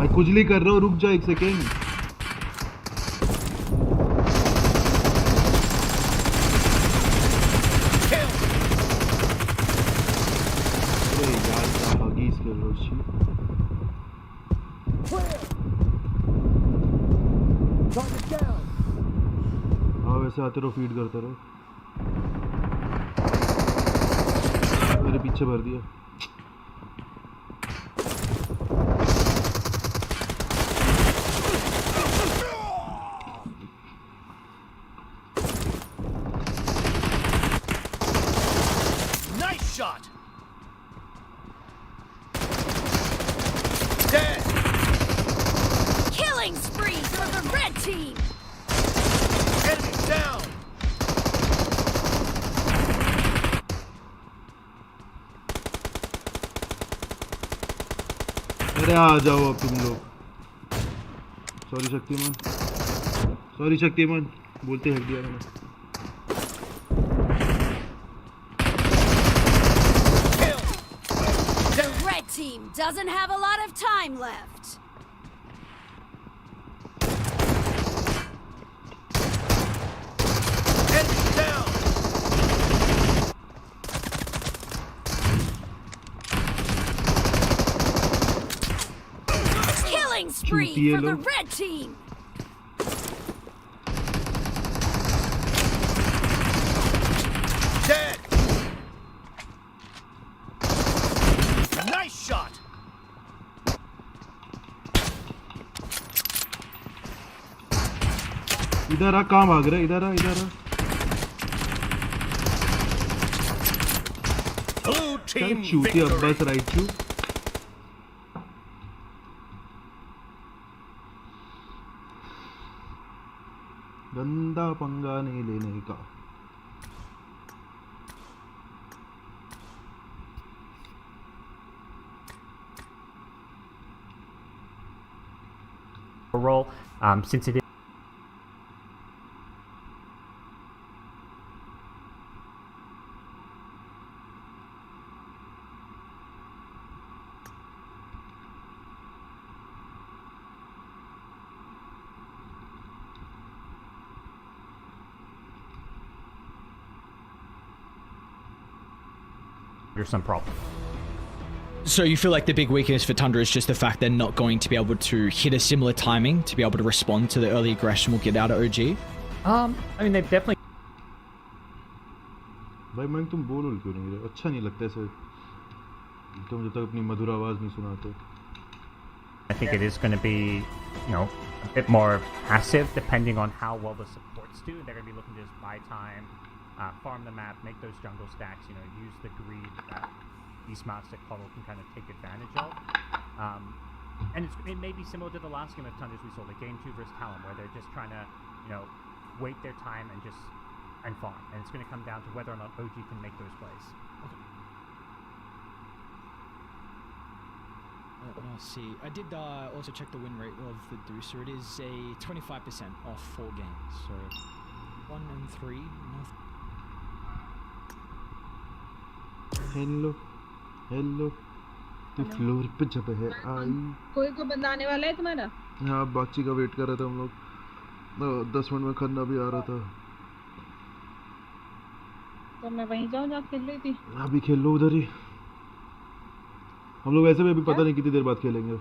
भाई खुजली कर रहा हूँ, रुक जा एक सेकेंड। वैसे आते रहो, फीड करते रहो। मेरे पीछे भर दिया। Nice shot. Dead. Killing spree for the red team. Enemy down. अरे आ जाओ अब तुम लोग। सॉरी शक्तिमान, सॉरी शक्तिमान, बोलते हट दिया मैंने। The red team doesn't have a lot of time left. Enemy down. Killing spree Chutiye for the log. red team. Dead. Nice shot. इधर आ, कहाँ भाग रहा है? इधर आ, इधर आ। Blue team चूतिया victory. बस राइट चू। गंदा पंगा नहीं लेने का। role since it is there's some problem. So you feel like the big weakness for Tundra is just the fact they're not going to be able to hit a similar timing to be able to respond to the early aggression we'll get out of OG? I mean, they've definitely. भाई मैं तुम बोल क्यों नहीं रहे? अच्छा नहीं लगता ऐसे, तुम जब तक अपनी मधुर आवाज नहीं सुनाते। I think it is going to be, you know, a bit more passive depending on how well the supports do. They're going to be looking to just buy time, farm the map, make those jungle stacks, you know, use the greed that Beastmaster Coddle can kind of take advantage of. And it may be similar to the last game of Tundras we saw, like Game 2 versus Talon, where they're just trying to, you know, wait their time and farm. And it's going to come down to whether or not OG can make those plays. Let's see. I did also check the win rate of the Deucer. It is a 25% off 4 games. So 1 and 3. Hello hello, तू floor पे जब है आई। कोई बंदा आने वाला है तुम्हारा? हाँ, बाची का वेट कर रहे थे हम लोग। 10 मिनट में खन्ना भी आ रहा था। तो मैं वहीं जाऊँ जहाँ खेल रही थी। अभी खेल लो उधर ही। हम लोग वैसे भी अभी पता नहीं कितनी देर बाद खेलेंगे।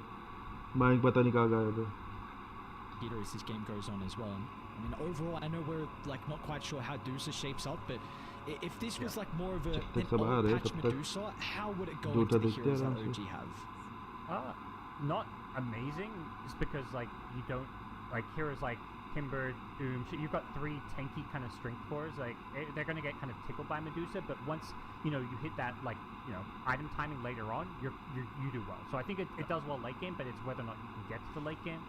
माइक पता नहीं कहाँ गायब है। As this game goes on as well. I mean, overall, I know we're like not quite sure how Deucer shapes up, but if this was like more of an old patch Medusa, how would it go into the heroes that OG have? Not amazing, just because like you don't like heroes like Timber, Doom. You've got 3 tanky kind of strength cores. Like they're going to get kind of tickled by Medusa, but once you know you hit that like item timing later on, you do well. So I think it does well late game, but it's whether or not you can get to the late game.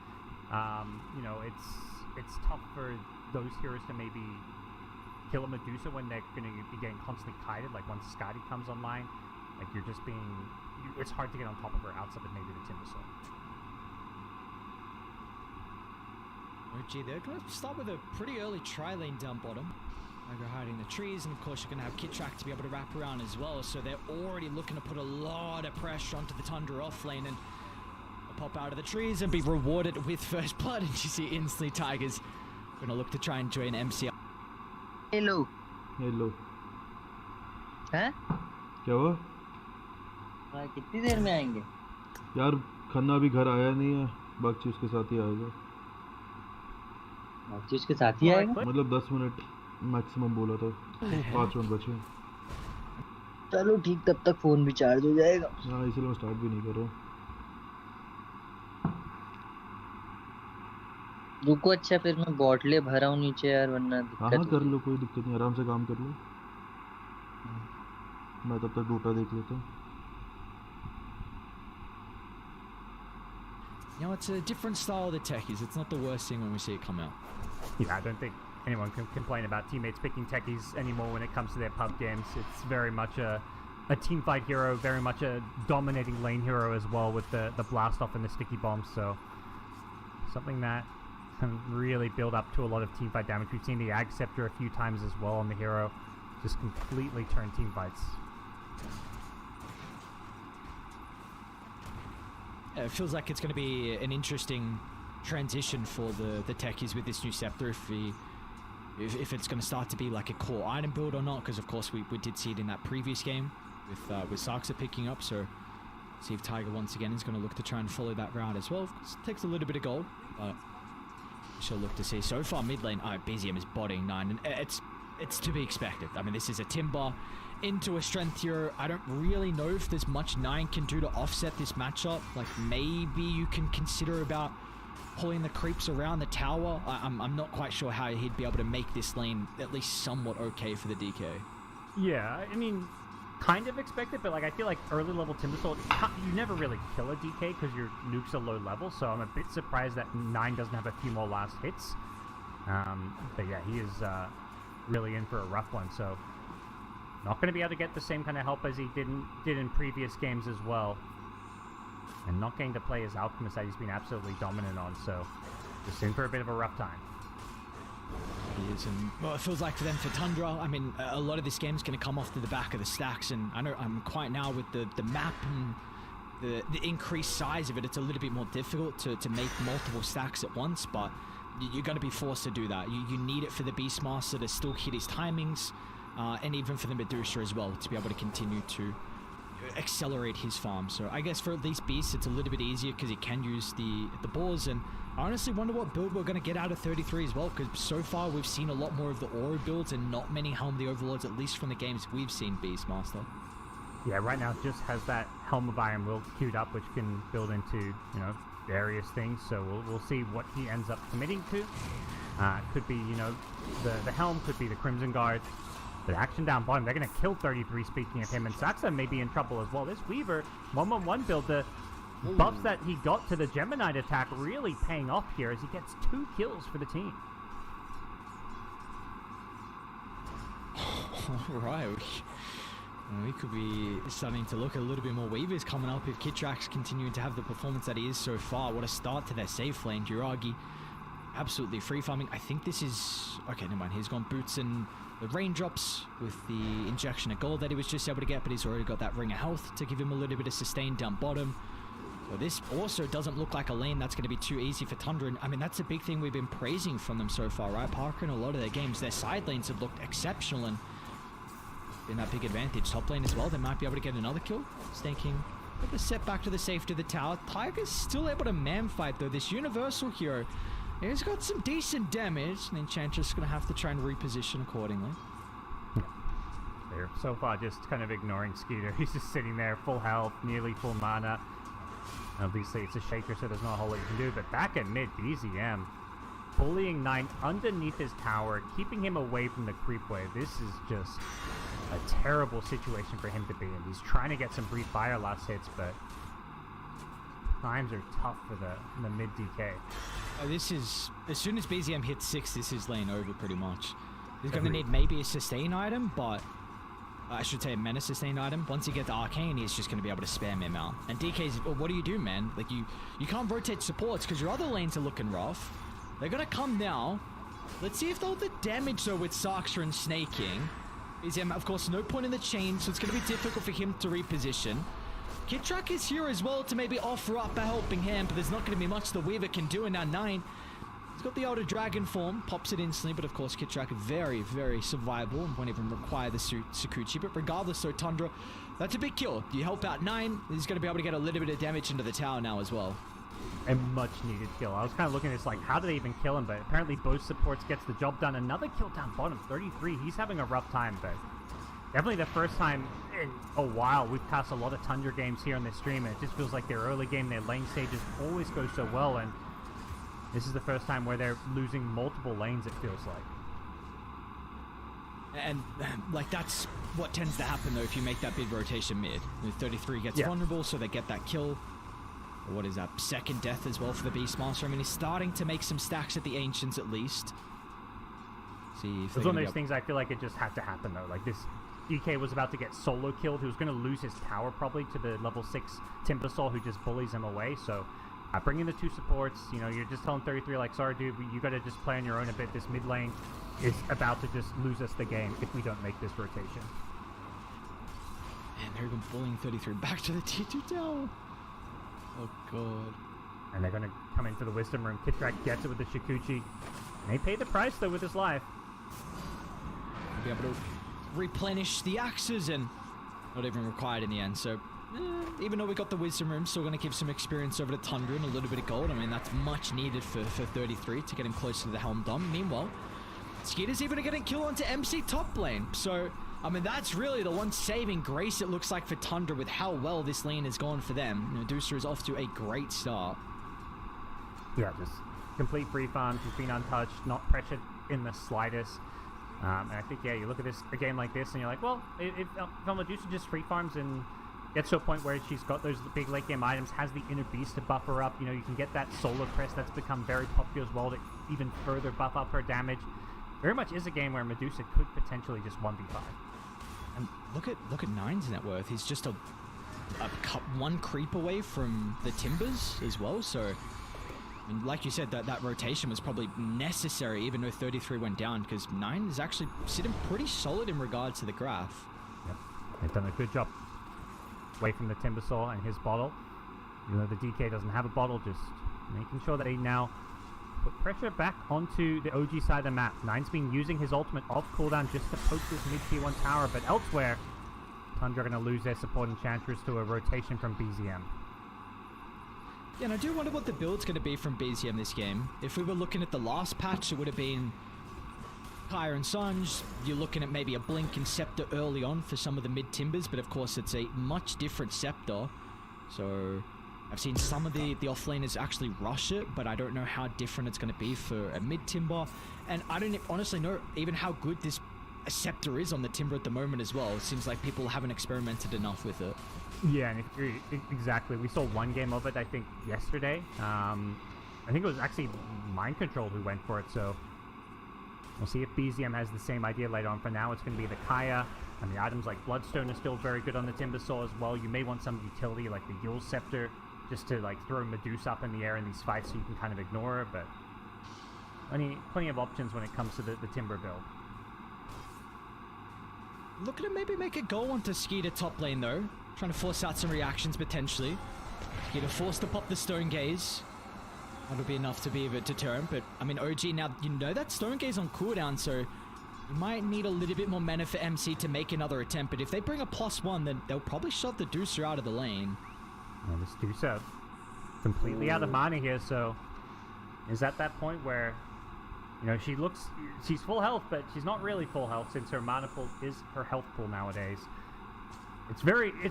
It's tough for those heroes to maybe kill a Medusa when they're going to be getting constantly kited. Like once Scotty comes online, like you're just being. It's hard to get on top of her outside of maybe the Timbersaw. OG, they're going to start with a pretty early tri-lane down bottom. They're hiding the trees, and of course you're going to have Kit Track to be able to wrap around as well. So they're already looking to put a lot of pressure onto the Tundra off lane, and pop out of the trees and be rewarded with first blood, and you see instantly Tigers gonna look to try and join MCR. Hello hello हैं क्या हुआ कितनी देर में आएंगे यार खन्ना अभी घर आया नहीं है बाकी उसके साथ ही आएगा बाकी उसके साथ ही आएगा मतलब 10 मिनट मैक्सिमम बोला था 5 मिनट बचे चलो ठीक तब तक फोन भी चार्ज हो जाएगा हाँ इसलिए मैं स्टार्ट भी नहीं कर रहा हूँ रुको अच्छा फिर मैं बॉटले भरा हूँ नीचे यार वरना दिक्कत हाँ कर लो कोई दिक्कत नहीं आराम से काम कर लो मैं तब तक डोटा देख लेता हूँ You know, it's a different style of the techies. It's not the worst thing when we see it come out. Yeah, I don't think anyone can complain about teammates picking techies anymore when it comes to their pub games. It's very much a team fight hero, very much a dominating lane hero as well with the blast off and the sticky bombs. So something that can really build up to a lot of team fight damage. We've seen the Ag Scepter a few times as well on the hero, just completely turn team fights. It feels like it's going to be an interesting transition for the techies with this new scepter if it's going to start to be like a core item build or not, because of course we did see it in that previous game with Sarksa picking up. So see if Tiger once again is going to look to try and follow that route as well. Of course, it takes a little bit of gold, but she'll look to see. So far mid lane, Bgmi is botting 9, and it's to be expected. I mean, this is a Timber into a strength hero. I don't really know if there's much 9 can do to offset this matchup. Like maybe you can consider about pulling the creeps around the tower. I'm not quite sure how he'd be able to make this lane at least somewhat okay for the DK. Yeah, I mean, kind of expected, but like I feel like early level Timbersaw, you never really kill a DK because your nuke's a low level, so I'm a bit surprised that 9 doesn't have a few more last hits. But yeah, he is really in for a rough one, so not going to be able to get the same kind of help as he did in previous games as well. And not getting to play as Alchemist that he's been absolutely dominant on, so just in for a bit of a rough time. He is, and well, it feels like for them for Tundra, I mean, a lot of this game is going to come off to the back of the stacks, and I know I'm quite now with the map and the increased size of it, it's a little bit more difficult to make multiple stacks at once, but you're going to be forced to do that. You need it for the Beastmaster to still hit his timings, and even for the Medusa as well, to be able to continue to accelerate his farm. So I guess for these beasts it's a little bit easier because he can use the boars, and I honestly wonder what build we're going to get out of 33 as well, because so far we've seen a lot more of the aura builds and not many Helm the Overlords, at least from the games we've seen Beastmaster. Yeah, right now it just has that Helm of Iron Will queued up, which can build into, you know, various things, so we'll see what he ends up committing to. Could be, you know, the Helm, could be the Crimson Guard. But action down bottom, they're going to kill 33, speaking of him, and Saxa may be in trouble as well. This Weaver 1-1-1 build, the buffs that he got to the Gemini attack really paying off here as he gets 2 kills for the team. Alright, we could be starting to look a little bit more Weavers coming up if Kitrax continuing to have the performance that he is so far. What a start to their safe lane. Jiragi absolutely free farming. I think this is... Okay, never mind. He's gone boots and the raindrops with the injection of gold that he was just able to get, but he's already got that ring of health to give him a little bit of sustain down bottom. So this also doesn't look like a lane that's going to be too easy for Tundra. I mean, that's a big thing we've been praising from them so far, right? Parker, in a lot of their games, their side lanes have looked exceptional and been that big advantage. Top lane as well, they might be able to get another kill. Stinking a set back to the safety of the tower. Tiger's still able to man fight though. This universal hero, he's got some decent damage, and Enchantress going to have to try and reposition accordingly. They're so far just kind of ignoring Skeeter. He's just sitting there, full health, nearly full mana. Obviously, it's a shaker, so there's not a whole lot you can do. But back at mid, BZM bullying 9 underneath his tower, keeping him away from the creep wave. This is just a terrible situation for him to be in. He's trying to get some brief fire last hits, but times are tough for the mid DK. This is, as soon as BZM hits 6, this is lane over pretty much. He's going to need maybe a sustain item, but I should say a menace sustain item. Once you get the arcane, he's just going to be able to spam him out. And DK's, well, what do you do, man? Like you can't rotate supports because your other lanes are looking rough. They're going to come now. Let's see if they'll the damage though with Sarksa and snaking. BZM, of course, no point in the chain, so it's going to be difficult for him to reposition. Kitrak is here as well to maybe offer up a helping hand, but there's not going to be much the Weaver can do. And now 9, he's got the Elder Dragon form, pops it instantly, but of course Kitrak very, very survivable and won't even require the Sakuchi. But regardless, though, Tundra, that's a big kill. You help out 9, he's going to be able to get a little bit of damage into the tower now as well. A much needed kill. I was kind of looking at this like, how do they even kill him? But apparently both supports gets the job done. Another kill down bottom, 33. He's having a rough time, but definitely the first time in a while we've cast a lot of Tundra games here on this stream, and it just feels like their early game, their lane stages always go so well, and this is the first time where they're losing multiple lanes, it feels like. And like that's what tends to happen though if you make that big rotation mid. 33 gets vulnerable, so they get that kill. What is that? Second death as well for the Beastmaster. I mean, he's starting to make some stacks at the Ancients at least. See if it's one of those things I feel like it just had to happen though. Like this DK was about to get solo killed. He was going to lose his tower probably to the level 6 Timbersaw who just bullies him away. So bringing the 2 supports, you know, you're just telling 33 like, sorry dude, you got to just play on your own a bit. This mid lane is about to just lose us the game if we don't make this rotation. And they're even bullying 33 back to the T2 tower. Oh god. And they're going to come into the Wisdom Room. Kitrak gets it with the Shikuchi. And they pay the price though with his life. Be able to replenish the axes and not even required in the end. So even though we got the Wisdom Room, still going to give some experience over to Tundra and a little bit of gold. I mean, that's much needed for 33 to get him closer to the Helm Dom. Meanwhile, Skeeter's even getting kill onto MC top lane. So, I mean, that's really the one saving grace it looks like for Tundra with how well this lane has gone for them. Medusa is off to a great start. Yeah, just complete free farm. He's been untouched, not pressured in the slightest. And I think, yeah, you look at this a game like this and you're like, well, if Medusa just free farms and gets to a point where she's got those big late game items, has the inner beast to buff her up, you know, you can get that solar press that's become very popular as well to even further buff up her damage. Very much is a game where Medusa could potentially just 1v5. And look at 9's net worth. He's just a one creep away from the Timbers as well. So, I mean, like you said, that rotation was probably necessary, even though 33 went down, because 9 is actually sitting pretty solid in regards to the graph. Yep, they've done a good job away from the Timbersaw and his bottle. Even though the DK doesn't have a bottle, just making sure that they now put pressure back onto the OG side of the map. 9's been using his ultimate off cooldown just to poke this mid-tier 1 tower, but elsewhere, Tundra are going to lose their support Enchantress to a rotation from BZM. Yeah, and I do wonder what the build's going to be from BZM this game. If we were looking at the last patch, it would have been Kaya and Sanj. You're looking at maybe a Blink and Scepter early on for some of the mid-timbers, but of course it's a much different Scepter. So I've seen some of the offlaners actually rush it, but I don't know how different it's going to be for a mid-timber. And I don't honestly know even how good this Scepter is on the Timber at the moment as well. It seems like people haven't experimented enough with it. Yeah, and exactly. We saw one game of it, I think, yesterday. I think it was actually Mind Control who went for it, so we'll see if BZM has the same idea later on. For now, it's going to be the Kaya, and the items like Bloodstone are still very good on the Timbersaw as well. You may want some utility like the Yule Scepter, just to like throw Medusa up in the air in these fights so you can kind of ignore her, but plenty of options when it comes to the Timber build. Looking to maybe make a goal onto Skeeter top lane though. Trying to force out some reactions potentially. Skeeter forced to pop the Stone Gaze. That'll be enough to be a bit deterrent, but I mean OG now, you know that Stone Gaze on cooldown, so you might need a little bit more mana for MC to make another attempt, but if they bring a +1, then they'll probably shove the Deucer out of the lane. Well, this Deucer completely out of mana here, so is at that point where, you know, she's full health, but she's not really full health since her mana pool is her health pool nowadays. It's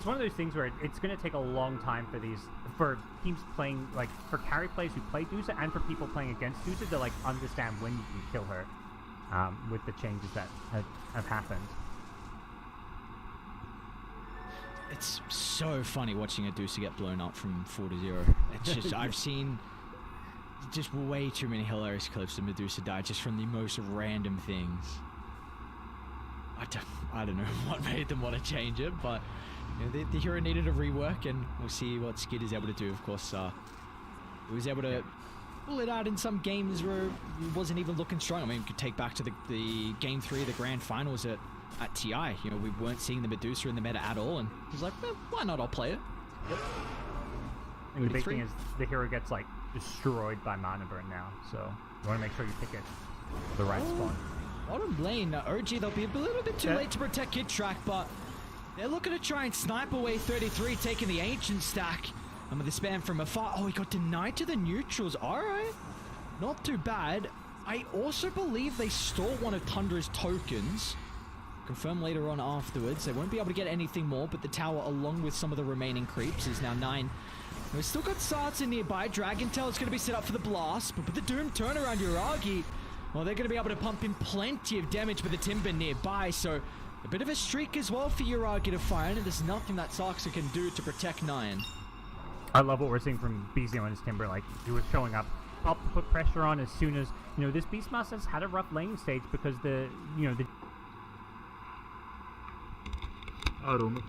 one of those things where it's going to take a long time for teams playing, like, for carry players who play Deucer and for people playing against Deucer to, like, understand when you can kill her with the changes that have happened. It's so funny watching a Deucer get blown up from 4-0. It's just, I've seen just way too many hilarious clips of Medusa die just from the most random things. I don't know what made them want to change it, but you know, the hero needed a rework, and we'll see what Skid is able to do. Of course, he was able to pull it out in some games where he wasn't even looking strong. I mean, you could take back to the Game 3, the Grand Finals at TI. You know, we weren't seeing the Medusa in the meta at all, and he's like, why not? I'll play it. And the big thing is the hero gets like destroyed by mana burn now, so you want to make sure you pick it the right spawn. Bottom lane, OG, they'll be a little bit too late to protect Kid Track, but they're looking to try and snipe away 33, taking the Ancient stack. And with the spam from afar, oh, he got denied to the neutrals. Alright, not too bad. I also believe they stole one of Tundra's tokens. Confirm later on afterwards. They won't be able to get anything more, but the tower, along with some of the remaining creeps, is now 9. We've still got Sarts in nearby. Dragon Tail is going to be set up for the blast, but with the Doom turnaround, Yuragi, well, they're going to be able to pump in plenty of damage with the Timber nearby, so a bit of a streak as well for Yuragi to fire, and there's nothing that Sarksa can do to protect 9. I love what we're seeing from Bgmi on his Timber. Like, he was showing up to put pressure on as soon as, you know, this Beastmaster's had a rough lane stage because the आ रहा हूँ मैं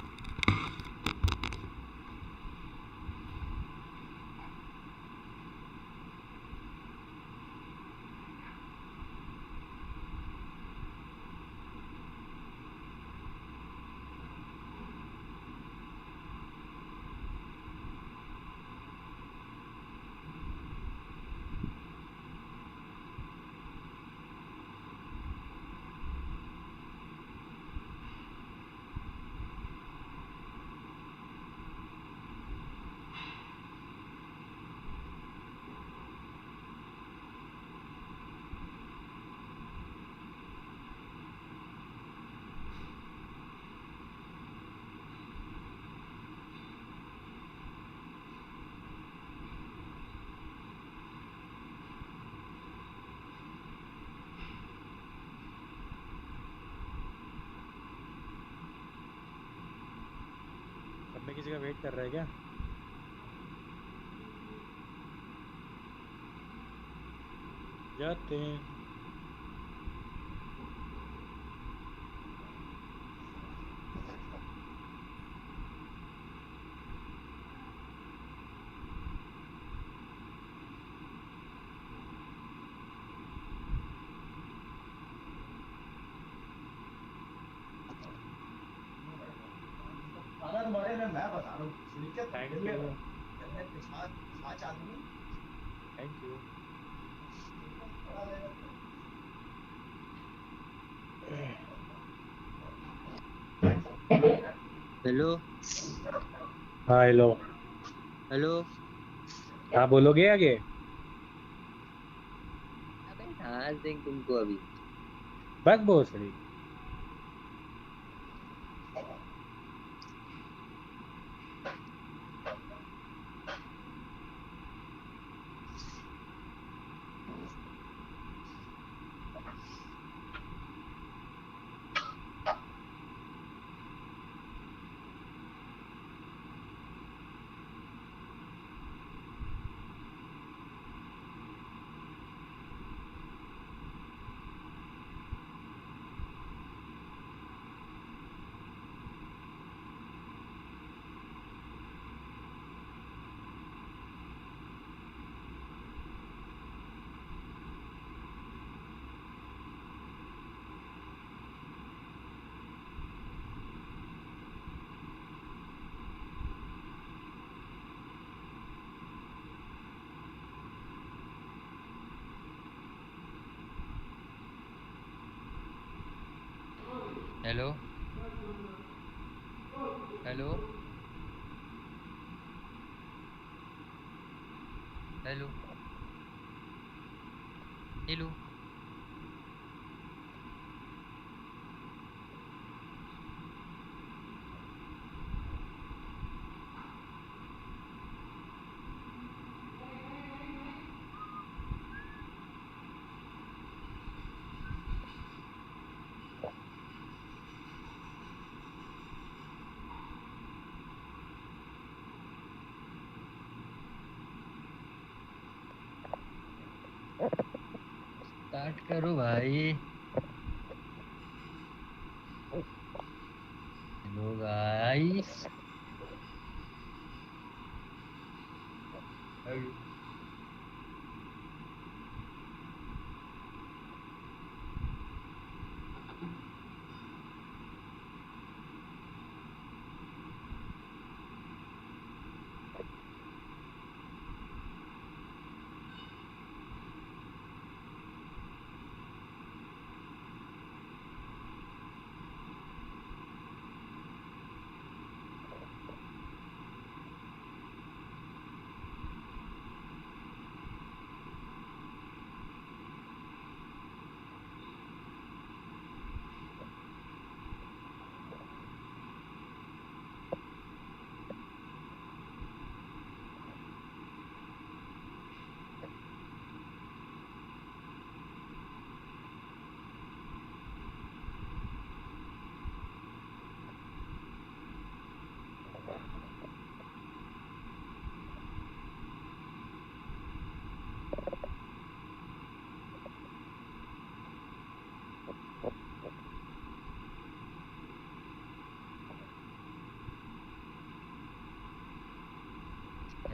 में किसी का wait कर रहा है क्या? जाते हैं। तुम्हारे में मैं बता रहा हूँ thank you thank you hello हाँ हेलो हेलो हाँ बोलोगे आगे अबे हाँ देंगे तुमको अभी बस बहुत सही hello hello hello hello start करो भाई hello guys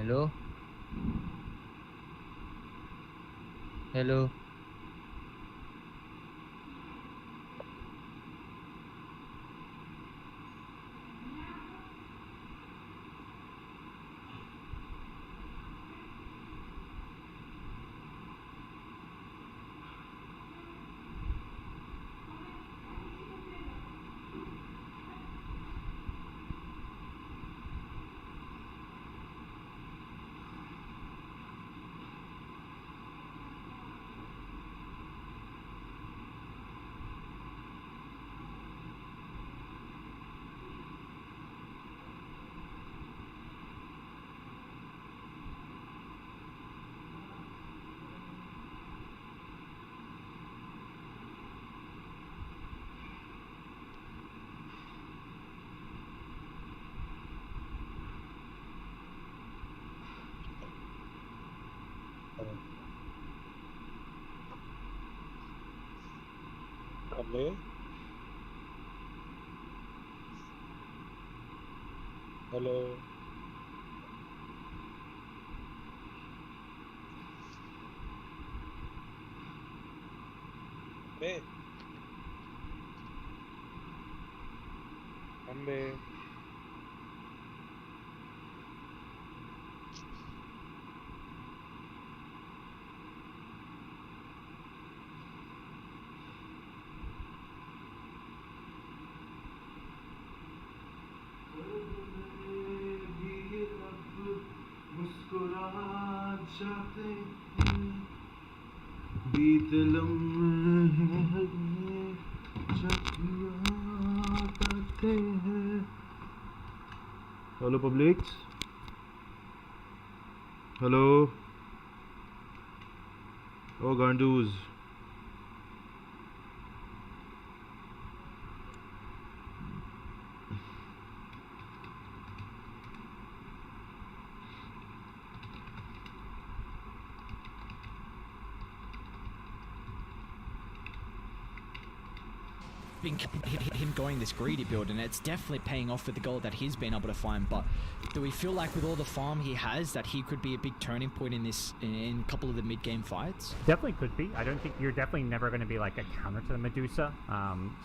hello hello hello hello बे अम्बे बीत लम्हे हैं। हेलो पब्लिक्स, हेलो ओ गांडूज, Him going this greedy build, and it's definitely paying off with the gold that he's been able to find. But do we feel like with all the farm he has that he could be a big turning point in this in a couple of the mid-game fights? Definitely could be. I don't think you're definitely never going to be like a counter to the Medusa.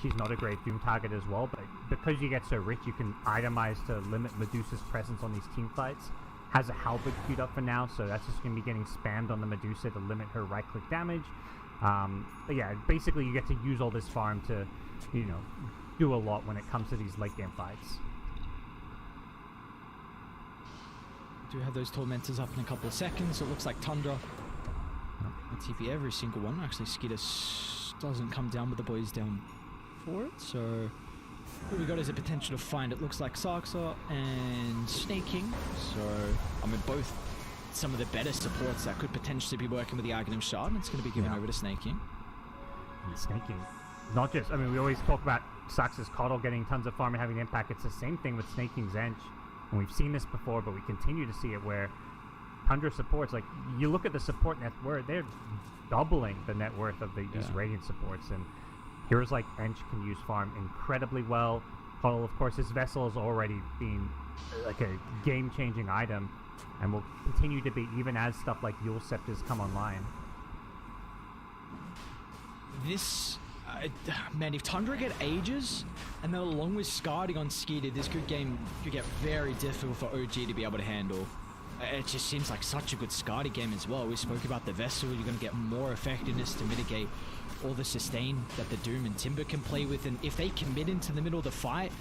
She's not a great Doom target as well, but because you get so rich, you can itemize to limit Medusa's presence on these team fights. Has a halberd queued up for now, so that's just going to be getting spammed on the Medusa to limit her right-click damage. But yeah, basically you get to use all this farm to, you know, do a lot when it comes to these late game fights. Do have those tormentors up in a couple of seconds. It looks like Tundra. TP every single one. Actually, Skeeter doesn't come down, but the boys down for it. So what we got is a potential to find. It looks like Sarksa and Snaking. So I mean, both some of the better supports that could potentially be working with the Aghanim Shard, and it's going to be given over to Snaking. And Snaking, not just, I mean, we always talk about Sax's Coddle getting tons of farm and having an impact. It's the same thing with Snaking's Zench, and we've seen this before, but we continue to see it where Tundra supports, like, you look at the support net worth, they're doubling the net worth of these Radiant supports, and heroes like Ench can use farm incredibly well. Coddle, of course, his Vessel has already been like a game-changing item, and will continue to be even as stuff like Yule Scepters come online. This, man, if Tundra get Aegis, and then along with Skadi on Skeeter, this could get very difficult for OG to be able to handle. It just seems like such a good Skadi game as well. We spoke about the Vessel, you're going to get more effectiveness to mitigate all the sustain that the Doom and Timber can play with, and if they commit into the middle of the fight,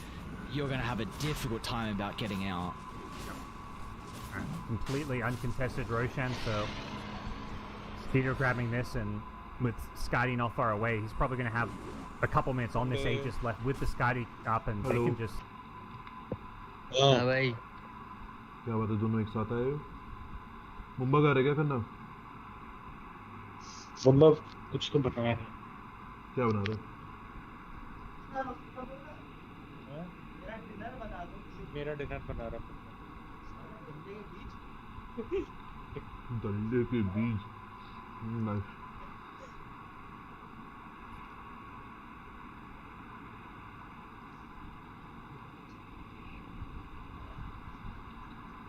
you're going to have a difficult time about getting out. Completely uncontested Roshan, so Skeeter grabbing this, and with Skadi not far away, he's probably going to have a couple minutes on this Aegis left with the Skadi up, and they can just... हाँ भाई क्या बात है, दोनों एक साथ आए हो? मुंबा का रह गया करना? मुंबा कुछ तो बना है। क्या बना रहे? मेरा डिनर बना रहा है। डंडे के बीज, नाइस।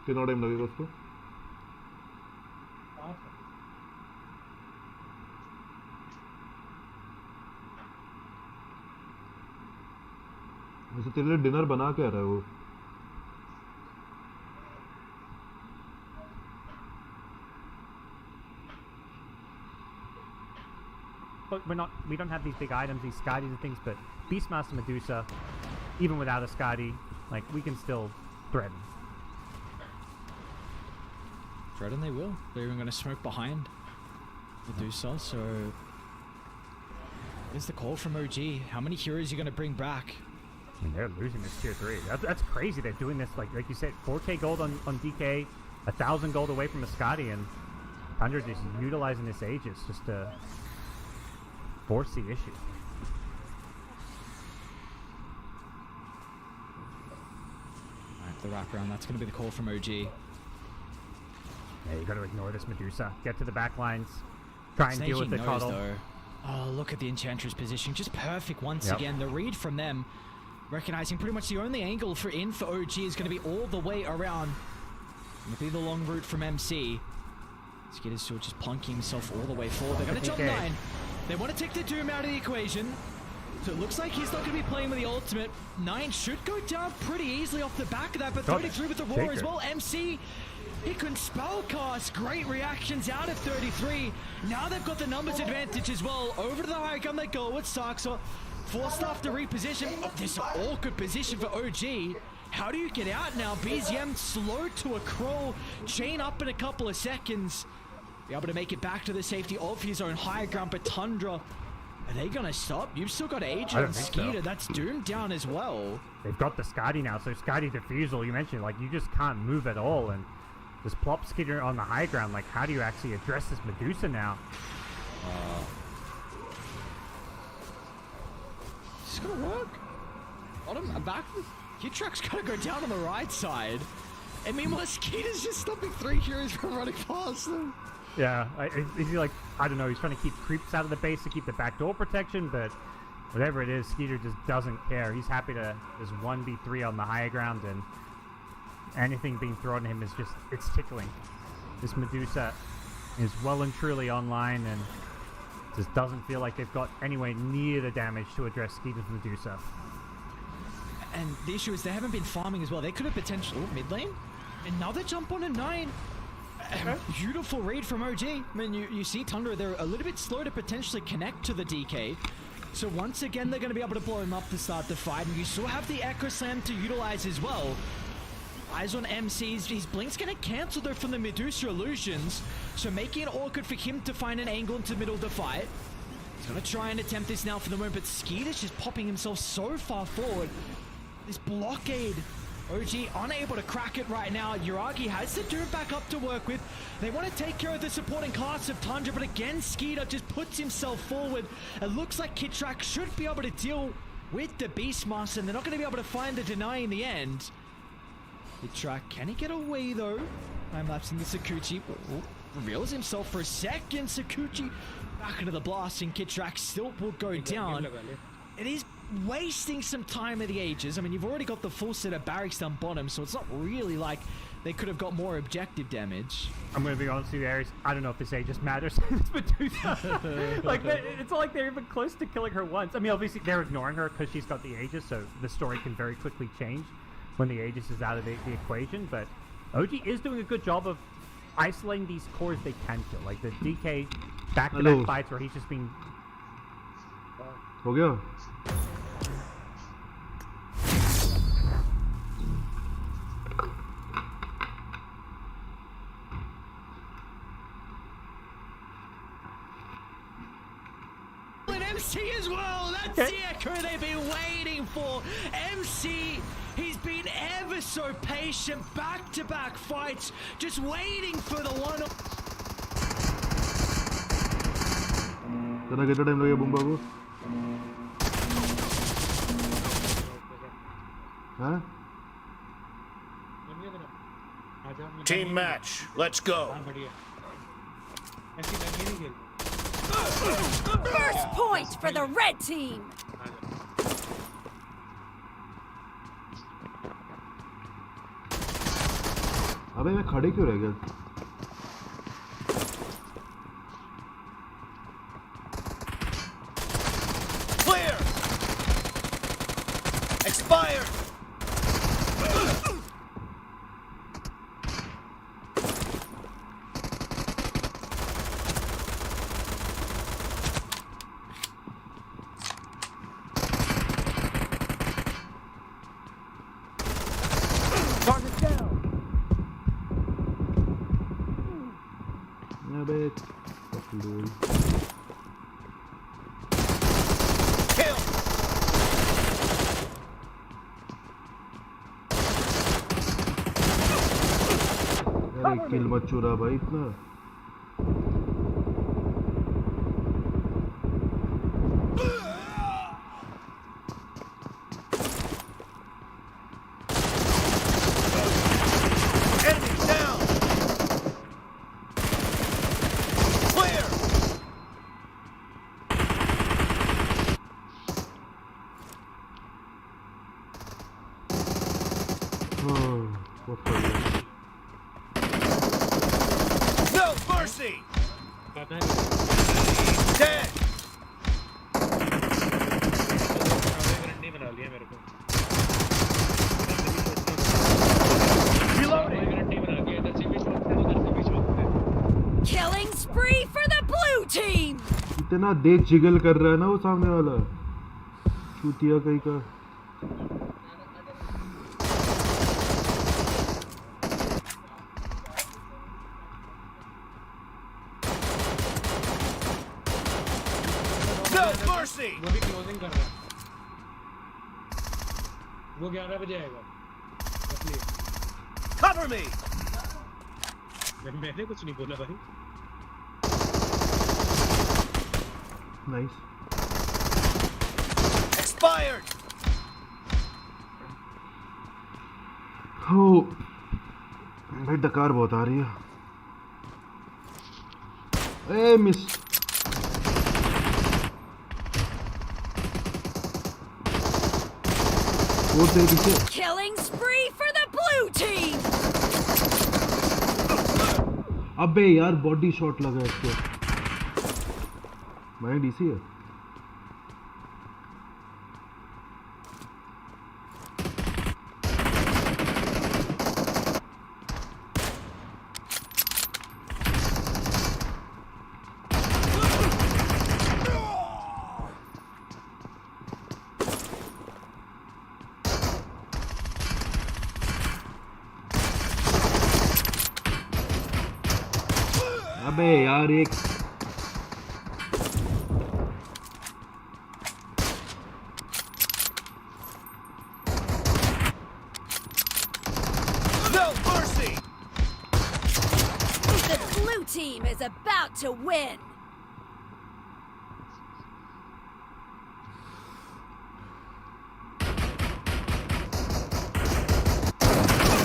कितना टाइम लगेगा उसको? जैसे तेरे लिए डिनर बना क्या रहा है वो? But we don't have these big items, these Scotties and things, but Beastmaster Medusa, even without a Scotty, like, we can still threaten. Threaten they will. They're even going to smoke behind Medusa, so... Here's the call from OG. How many heroes are you going to bring back? I mean, they're losing this tier 3. That's crazy. They're doing this, like you said, 4k gold on DK, 1,000 gold away from a Scotty, and 100 just utilizing this Aegis just to force the issue. Alright, the wraparound. That's going to be the call from OG. Yeah, you got to ignore this Medusa. Get to the back lines. Try and deal with the cuddle. Though. Oh, look at the Enchantress position. Just perfect once Yep. again. The read from them, recognizing pretty much the only angle for OG is going to be all the way around. It'll be the long route from MC. Skitter's still just plunking himself all the way forward. They're going to jump 9. They want to take the Doom out of the equation. So it looks like he's not going to be playing with the ultimate. 9 should go down pretty easily off the back of that, but 33 with the roar as well. MC, he can spellcast. Great reactions out of 33. Now they've got the numbers advantage as well. Over to the high ground they go with Saxo. Forced off to reposition. Oh, this awkward position for OG. How do you get out now? BZM slowed to a crawl. Chain up in a couple of seconds. Be able to make it back to the safety of his own high ground, but Tundra, are they going to stop? You've still got Agent and Skeeter. So. That's Doom down as well. They've got the Scotty now, so Scotty Diffusal, you mentioned, like, you just can't move at all, and this plop Skeeter on the high ground, like, how do you actually address this Medusa now? It's going to work. Bottom, back. Kidtrack's got to go down on the right side. And meanwhile, Skeeter's just stopping 3 heroes from running past them. Yeah, is he like, I don't know, he's trying to keep creeps out of the base to keep the backdoor protection, but whatever it is, Skeeter just doesn't care. He's happy to just 1v3 on the high ground, and anything being thrown at him is just, it's tickling. This Medusa is well and truly online, and just doesn't feel like they've got anywhere near the damage to address Skeeter's Medusa. And the issue is they haven't been farming as well. They could have potential mid lane. Another jump on a 9. Beautiful read from OG. I mean, you see Tundra, they're a little bit slow to potentially connect to the DK. So once again, they're going to be able to blow him up to start the fight. And you still have the Echo Slam to utilize as well. Eyes on MC's. His Blink's going to cancel though from the Medusa illusions. So making it awkward for him to find an angle into the middle of the fight. He's going to try and attempt this now for the moment. But Skeeter's just popping himself so far forward. This blockade. OG unable to crack it right now. Yuragi has the Doom back up to work with. They want to take care of the supporting class of Tundra, but again, Skeeter just puts himself forward. It looks like Kidtrack should be able to deal with the Beastmaster, and they're not going to be able to find the deny in the end. Kidtrack, can he get away though? Time lapsing the Sakuchi. Reveals himself for a second. Sakuchi back into the blast, and Kidtrack still will go down. It is wasting some time at the Aegis. I mean, you've already got the full set of barracks down bottom, so it's not really like they could have got more objective damage. I'm going to be honest with you, Aries. I don't know if this Aegis matters. It's Medusa. Like, it's not like they're even close to killing her once. I mean, obviously, they're ignoring her because she's got the Aegis, so the story can very quickly change when the Aegis is out of the equation. But OG is doing a good job of isolating these cores they can kill. Like, the DK back-to-back fights where he's just being... हो गया MC as well. That's the echo they've been waiting for. MC, he's been ever so patient. Back-to-back fights, just waiting for the one. कितना कितना time लगेगा बुम्बा को? हाँ? Team match. Let's go. First point for the red team. अबे मैं खड़े क्यों रह गया? Clear. Expired. Kill! अरे किल मत चुरा भाई इतना. Enemy down! Clear! बहुत बढ़िया. No mercy! पता है Dead! गारंटी बना लिया मेरे को Reloading! गारंटी बना के इधर से भी शॉट है उधर से भी शॉट है Killing spree for the blue team! इतना देख जिगल कर रहा है ना वो सामने वाला. चूतिया कहीं का. No mercy! वो भी क्लोजिंग कर रहा है वो 11 बजे आएगा इसलिए Cover me! मैंने कुछ नहीं बोला भाई नाइस. Expired! हो भाई डकार बहुत आ रही है. ए मिस. वो तेरे पीछे. Killing spree for the blue team! अबे यार बॉडी शॉट लगा इसको. मैं डीसी है. अबे यार एक. No mercy! The blue team is about to win!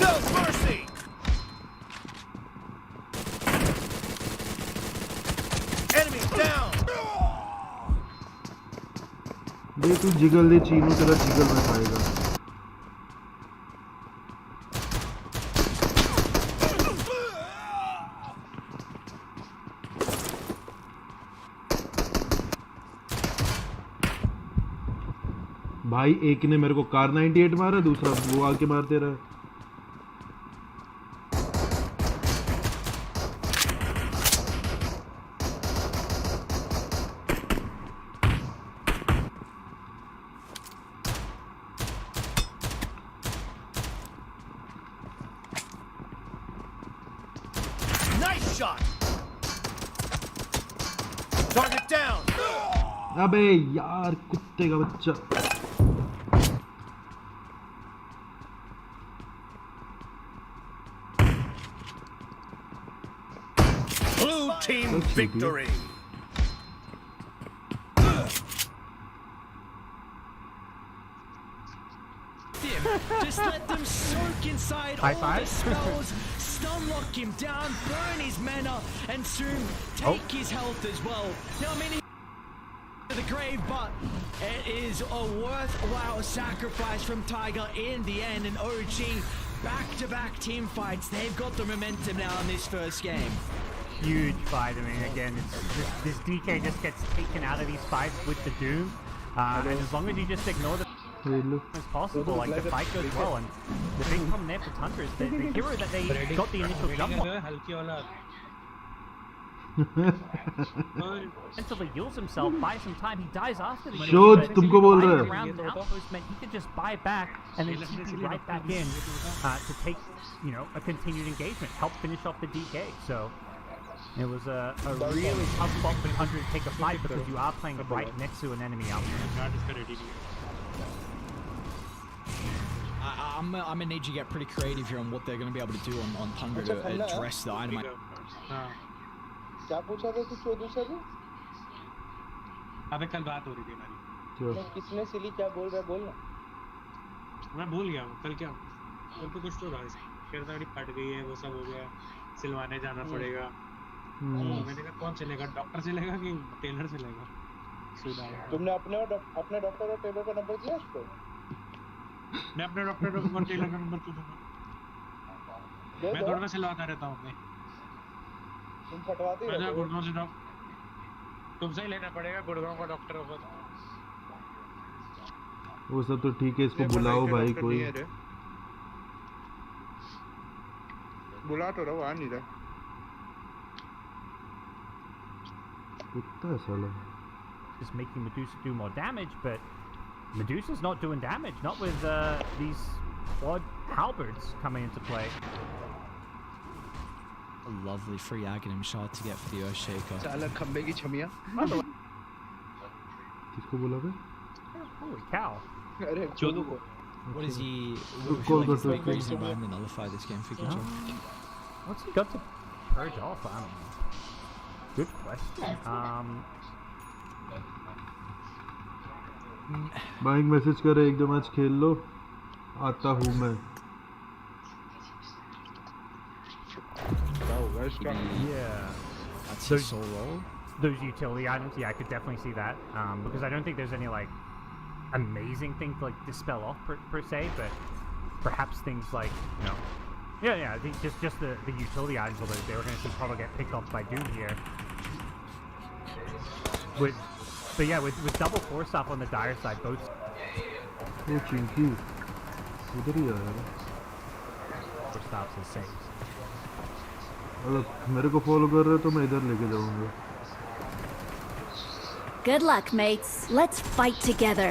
No mercy! Enemy down! दे तू जिगल दे चीनू तेरा जिगल में खाएगा. भाई एक ने मेरे को कार 98 मारा दूसरा वो आके मारते रहा. Nice shot! Target down! अबे यार कुत्ते का बच्चा. Blue team That's victory! Just let them soak inside High all five. the spells, stun lock him down, burn his mana, and soon take his health as well. Now, I mean, to the grave, but it is a worthwhile sacrifice from Tiger in the end. And OG, back-to-back team fights, they've got the momentum now in this first game. Huge fight. I mean, again, this DK just gets taken out of these fights with the Doom. And as long as you just ignore the as possible, like the fight goes well. And the big problem there for Tundra is the hero that they got the initial jump on हल्की वाला instantly heals himself, buys some time. He dies after the शोध but तुमको बोल रहा है. around the outpost meant he could just buy back and then TP right back in to take, a continued engagement, help finish off the DK. So It was a really tough spot for Tundra to take a fight because you are playing right next to an enemy up. I'm gonna need you to get pretty creative here on what they're gonna be able to do on Tundra to address the item. क्या पूछा था तू चौधरी से भी? अबे कल बात हो रही थी हमारी। किसने सिली क्या बोल रहा है बोल ना। मैं भूल गया हूँ कल क्या कल तो कुछ तो था शेरदाड़ी फट गई है वो सब हो गया सिलवाने जाना पड़ेगा। मैंने कहा कौन चलेगा डॉक्टर चलेगा कि टेलर चलेगा। तुमने अपने डॉक्टर और टेलर का नंबर दिया उसको? मैं अपने डॉक्टर और टेलर का नंबर क्यों दूंगा? मैं थोड़ा ना सिलवाता रहता हूँ अपने। तुम फटवाते हो? मैं गुड़गांव से डॉक्टर तुमसे ही लेना पड़ेगा गुड़गांव का डॉक्टर होगा तो। वो सब तो ठीक है इसको बुलाओ भाई कोई। बुला तो रहो आ नहीं रहा। कुत्ता है साला। Just making Medusa do more damage, but Medusa's not doing damage, not with these quad halberds coming into play. A lovely free Aghanim shot to get for the Earthshaker. साला खंबे की छमिया। किसको बोला बे? Holy cow. अरे चोदू को। What is he? Go, What go, is the go. reason why I'm gonna nullify this game for Gijab? What's he got to purge off? I don't know. Good question. भाई message करे एक दो match खेल लो आता हूँ मैं। Yeah. That's his soul roll. Those utility items, yeah, I could definitely see that. Because I don't think there's any like amazing thing to like dispel off per se, but perhaps things like yeah, I think just the utility items, although they were going to probably get picked off by Doom here. With double force off on the dire side, both. वो चिंकी उधर ही आया है। Force stops and saves. अगर मेरे को follow कर रहे तो मैं इधर लेके जाऊंगा। Good luck, mates. Let's fight together.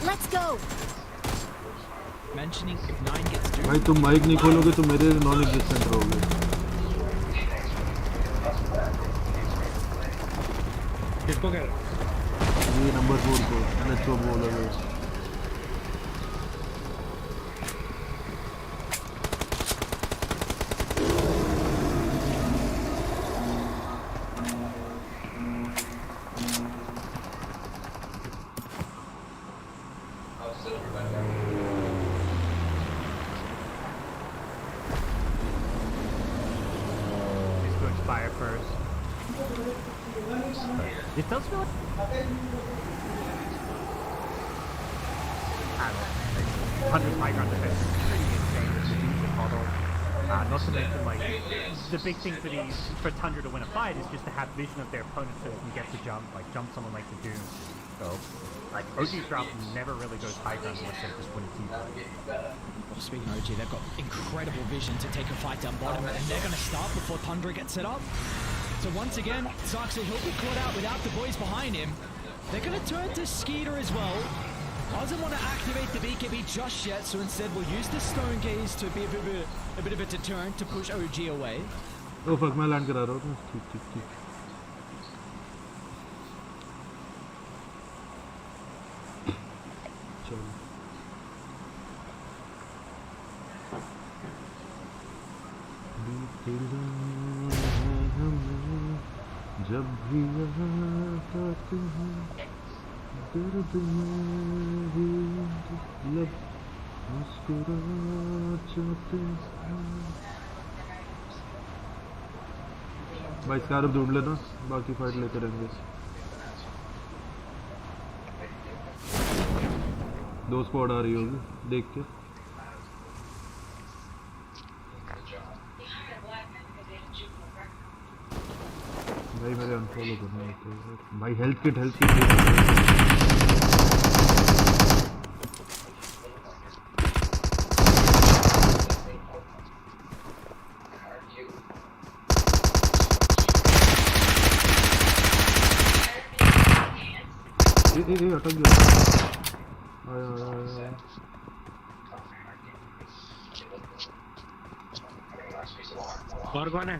Let's go. Mentioning if 9 gets through. भाई तुम माइक नहीं खोलोगे तो मेरे नॉन एग्जिस्टेंट रहोगे। किसको कह रहा? ये नंबर 4 को NH को बोलोगे। It does feel like... I don't know. 100 high ground defense is pretty insane with the Medusa model. Not to mention, like, the big thing for Tundra to win a fight is just to have vision of their opponent so they can get to jump someone like the Doom. So, like, OG's drop never really goes high ground unless they're just winning team. Well, speaking of OG, they've got incredible vision to take a fight down bottom, and they're going to start before Tundra gets set up. So once again, Zaxel, he'll be caught out without the boys behind him. They're going to turn to Skeeter as well. Doesn't want to activate the Bgmi just yet, so instead we'll use the Stone Gaze to be a bit of a deterrent to push OG away. Oh fuck, मैं land करा रहा हूँ। ठीक। चलो। जब भी आता तुम्हें दर्द में भी लब मुस्कुरा जाते हैं। भाई स्कारब ढूंढ लेना, बाकी फाइट लेते रहेंगे। 2 स्क्वाड आ रही होगी देख के। भाई मेरे अनफॉलो करना होता है भाई। हेल्थ किट अटक गया। आया और कौन है?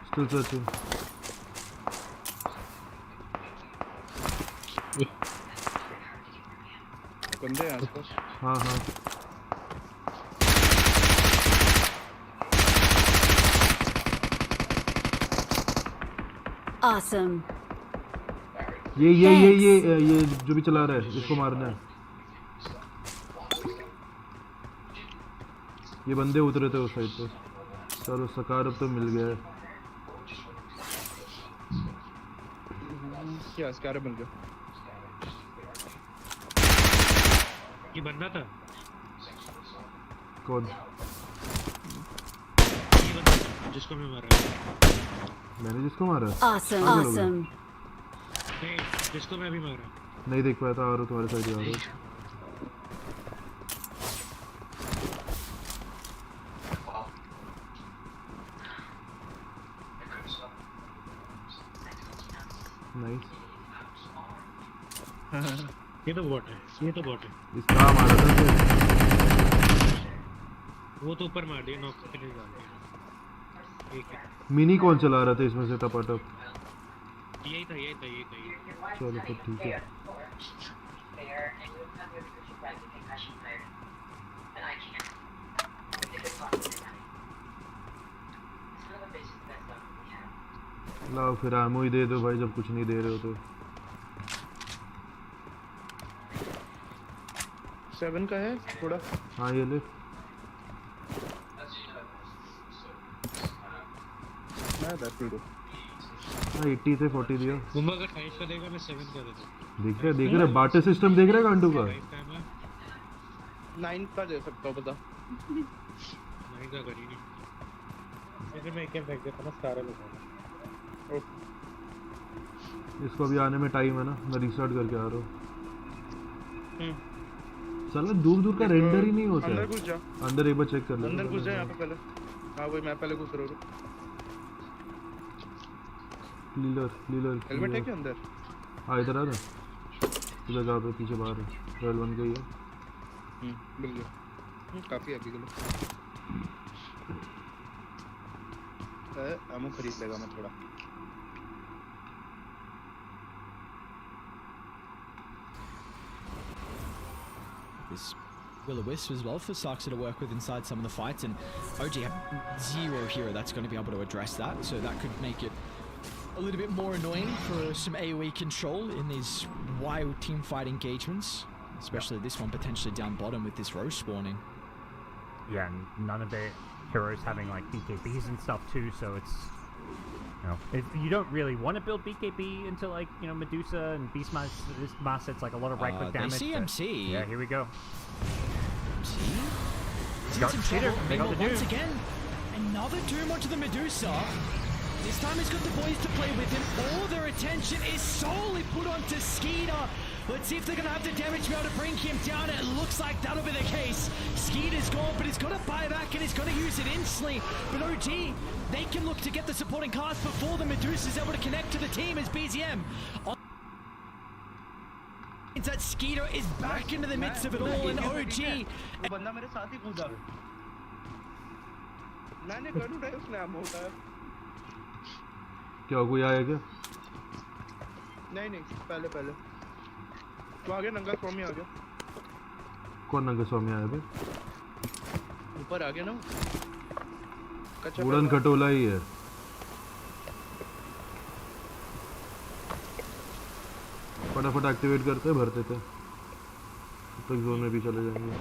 Still searching. बंदे हैं आसपास। हाँ हाँ Awesome. ये जो भी चला रहा है इसको मारना है। ये बंदे उतरे थे उस साइड पे। चलो सकार अब तो मिल गया है। क्या सकार मिल गया? ये बंदा था। कौन? ये बंदा जिसको मैं मारा। मैंने जिसको मारा? Awesome. Awesome. नहीं, जिसको मैं अभी मारा। नहीं देख पाया था। आ रहा तुम्हारे साइड आ रहा। नाइस। ये तो बॉट है। इसका मारा था फिर। वो तो ऊपर मार दिया, नॉक करके नहीं डाल दिया। ठीक है। मिनी कौन चला रहा था इसमें से टपाटप? यही था। चलो फिर ठीक है। लाओ फिर आमो ही दे दो भाई, जब कुछ नहीं दे रहे हो तो। 7 का है थोड़ा। हाँ ये ले। हाँ 80 से 40 दिया। मुंबई का 5 का देगा, मैं 7 का देता। देख रहे बाटे सिस्टम देख रहे गांडू का। 9 का दे सकता हूँ बता। 9 का करी नहीं। इधर मैं क्या फेंक देता ना सारा लोग। इसको अभी आने में टाइम है ना, मैं रिस्टार्ट करके आ रहा हूँ। साला दूर का रेंडर ही नहीं होता। अंदर घुस जा। अंदर एक बार चेक कर ले। अंदर घुस जा यहाँ पे पहले। हाँ वही मैं पहले घुस रहा हूँ। लीलर हेलमेट है क्या अंदर? हाँ इधर आ रहा। इधर जा पे पीछे बाहर है। रेल बन गई है। मिल गया। काफी अभी के लिए। आमो खरीद लेगा मैं थोड़ा। This will-o-wisp as well for Saxa to work with inside some of the fights, and OG have 0 hero that's going to be able to address that, so that could make it a little bit more annoying for some AoE control in these wild team fight engagements, especially this one potentially down bottom with this Rose spawning. Yeah, and none of the heroes having like BKBs and stuff too, so it's, you know, if you don't really want to build BKB into like, you know, Medusa and Beast Master, it's like a lot of right click damage. They see MC. Yeah, here we go. MC? He's in some trouble. Once again, another Doom onto the Medusa. This time he's got the boys to play with him. All their attention is solely put onto Skeeter. Let's see if they're going to have the damage to be able to bring him down. It looks like that'll be the case. Skeeter's gone, but he's got to buy back and he's going to use it instantly. But OG, they can look to get the supporting cast before the Medusa is able to connect to the team as BZM. That Skeeter is back into the midst of it all, and OG. बंदा मेरे साथ ही कूदा। मैंने gun उठाया, उसने आमो उठाया। क्या कोई आया क्या? नहीं पहले तो आ गया। नंगा स्वामी आ गया। कौन नंगा स्वामी आया बे? ऊपर आ गया ना। उड़न खटोला ही है। फटाफट एक्टिवेट करते भरते थे, तब तक जोन में भी चले जाएंगे।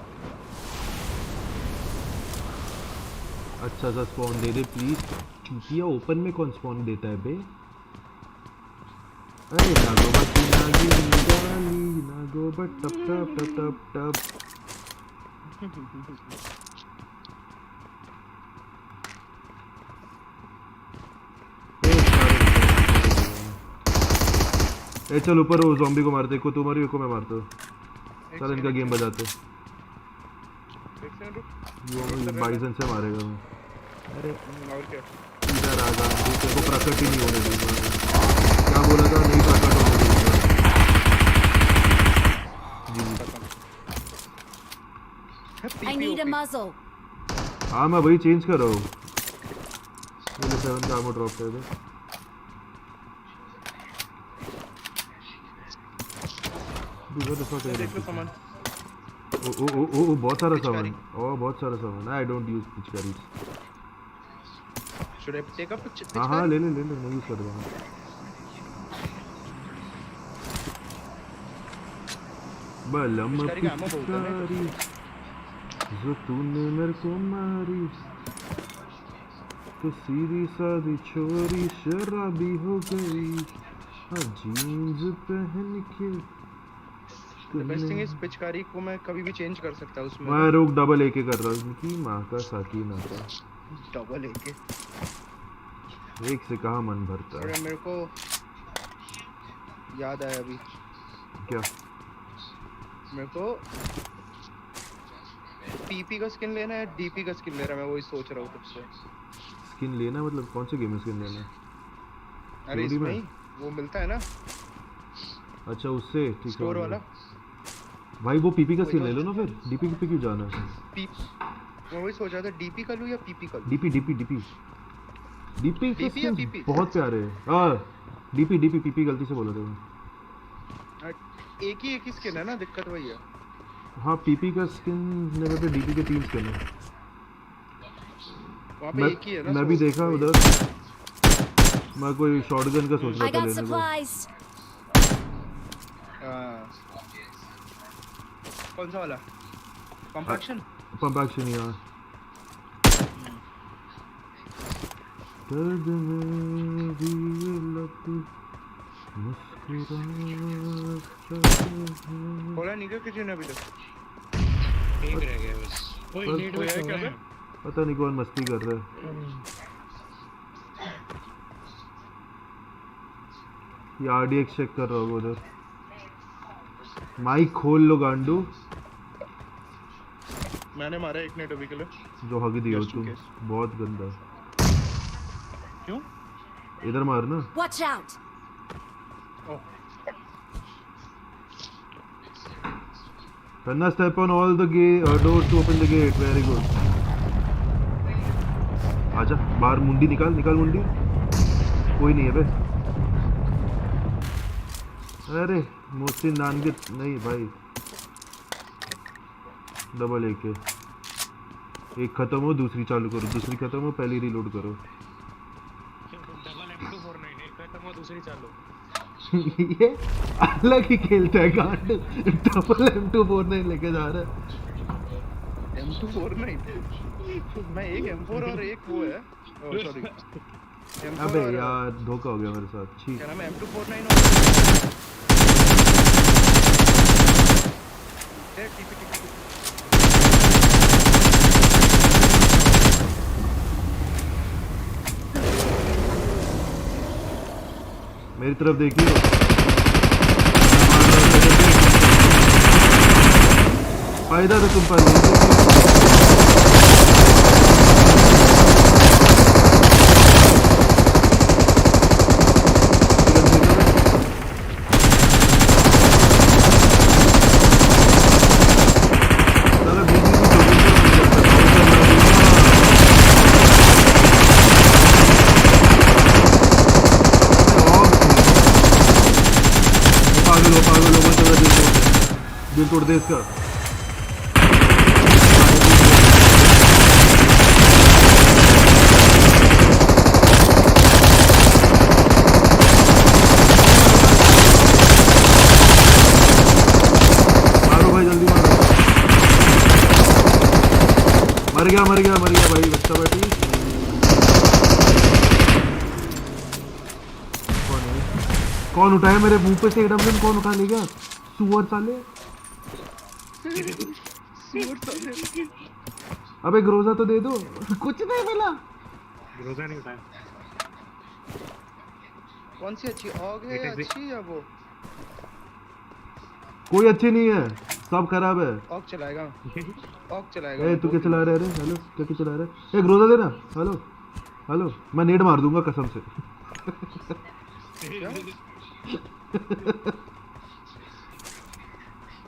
अच्छा सा स्पॉन दे दे प्लीज। चूतिया ओपन में कौन स्पॉन देता है बे? अरे नागो बच्ची नागी निगाली नागो बट टप टप टप टप टप। ए चल ऊपर वो ज़ॉम्बी को मारते, को तू मारी को मैं मारता हूँ। चल इनका गेम बजाते। वो बाइसन से मारेगा मैं। अरे और क्या? इधर आ जा, तेरे को प्रकट ही नहीं होने दूंगा। क्या बोला था? नहीं प्रकट होने दूंगा। need a muzzle. हाँ मैं वही चेंज कर रहा हूँ। मैंने 7 का आर्मर ड्रॉप कर दे। देख लो सामान। ओ बहुत सारा सामान। ओ बहुत सारा सामान। I don't use पिचकारी। Should I take up हाँ ले मैं यूज कर रहा हूँ। बलम पिचकारी जो तूने मेरे को मारी तो सीधी सादी छोरी शराबी हो गई। जीन्स पहन के बेस्ट थिंग इज पिचकारी को मैं कभी भी चेंज कर सकता हूं उसमें। मैं रोक डबल ए के कर रहा हूँ क्योंकि माँ का साकी ना था। डबल ए के एक से कहाँ मन भरता है। अरे मेरे को याद आया अभी। क्या? मेरे को पीपी का स्किन लेना है, डीपी का स्किन लेना है, मैं वही सोच रहा हूँ कब से। स्किन लेना मतलब कौन से गेम में स्किन लेना है? अरे इसमें ही वो मिलता है ना। अच्छा उससे ठीक है स्टोर वाला। भाई वो पीपी का स्किन ले लो ना फिर। डीपी पे क्यों जाना है? मैं वही सोच रहा था डीपी का लूं या पीपी का लूं। डीपी का स्किन बहुत प्यारे है। हां डीपी पीपी गलती से बोला था मैं। एक ही स्किन है ना, दिक्कत वही है। हाँ पीपी का स्किन लेने पे डीपी के 3 स्किन है। वहाँ पे एक ही है ना। मैं भी देखा उधर। मैं कोई शॉटगन का सोच रहा था लेने को। कौन सा वाला? पंप एक्शन यार। दर्द में भी लगती बोला नहीं क्या किसी ने अभी तक? एक रह गया बस। कोई नीड में क्या है? पता नहीं कौन मस्ती कर रहा है। ये आरडीएक्स चेक कर रहा होगा उधर। माइक खोल लो गांडू। मैंने मारा एक नेट अभी के लिए। जो हग दियो तुम बहुत गंदा। क्यों? इधर मारना। Watch out. Kanna step on all the doors to open the gate. Very good. आजा बाहर मुंडी निकाल मुंडी। कोई नहीं है बे। अरे मोहसिन नानगे नहीं भाई। डबल एक खत्म हो दूसरी चालू करो। दूसरी खत्म हो पहली रीलोड करो। डबल M249 एक खत्म हो दूसरी चालू। ये अलग ही खेलता है गांड। डबल M249 लेके जा रहा है। M249 मैं एक M4 और एक वो है। सॉरी अबे यार धोखा हो गया मेरे साथ। ठीक क्या नाम है? M249 और मेरी तरफ देखिए। फायदा तो तुम पर दिल तोड़ दे इसका। मारो भाई जल्दी मारो। मर गया भाई बच्चा बैठी। कौन उठाया मेरे मुंह पे से एकदम? कौन उठा ले गया? सुअर साले। अबे ग्रोजा तो दे दो। कुछ नहीं मिला। ग्रोजा नहीं उठाया। कौन सी अच्छी ऑग है या अच्छी या वो? कोई अच्छी नहीं है, सब खराब है। ऑग चलाएगा। ए तू क्या चला रहा है? अरे हेलो क्या चला रहा है? ए ग्रोजा देना। हेलो मैं नेट मार दूंगा कसम से।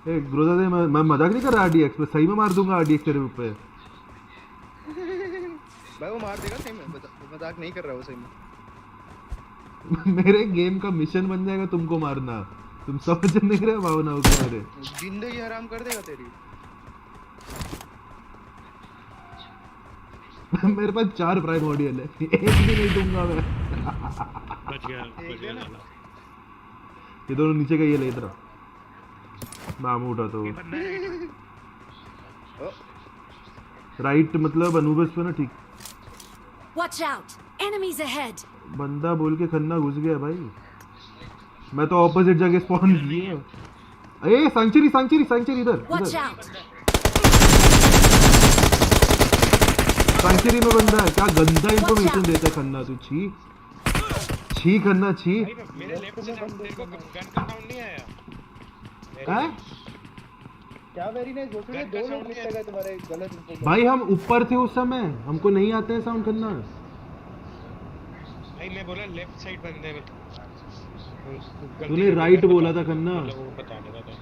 ए ग्रोजा दे, मैं मजाक नहीं कर रहा आरडीएक्स पे, सही में मार दूंगा आरडीएक्स तेरे पे। भाई वो मार देगा सही में, मजाक नहीं कर रहा वो सही में। मेरे गेम का मिशन बन जाएगा तुमको मारना, तुम समझ नहीं रहे भावनाओं को मेरे। जिंदगी हराम कर देगा तेरी। मेरे पास 4 प्राइमोर्डियल है, एक भी नहीं दूंगा मैं। बच गया साला। ये दोनों नीचे का, ये ले इधर नाम उठा तो राइट मतलब अनुबस पे ना, ठीक। Watch out! Enemies ahead! बंदा बोल के खन्ना घुस गया भाई, मैं तो ऑपोजिट जगह स्पॉन किया। ए सैंक्चुरी इधर Watch out! सैंक्चुरी में बंदा है। क्या गंदा इंफॉर्मेशन देता है खन्ना तू, छी खन्ना छी। मेरे लेफ्ट से तेरे को गन का साउंड नहीं आया? हैं? क्या वेरी नाइस बोल, दो लोग मिल गए तुम्हारे गलत इन्फॉर्मेशन। भाई हम ऊपर थे उस समय, हमको नहीं आते हैं साउंड खन्ना। भाई मैं बोला लेफ्ट साइड बंदे में, तूने राइट बोला था खन्ना। वो बता दे रहा था।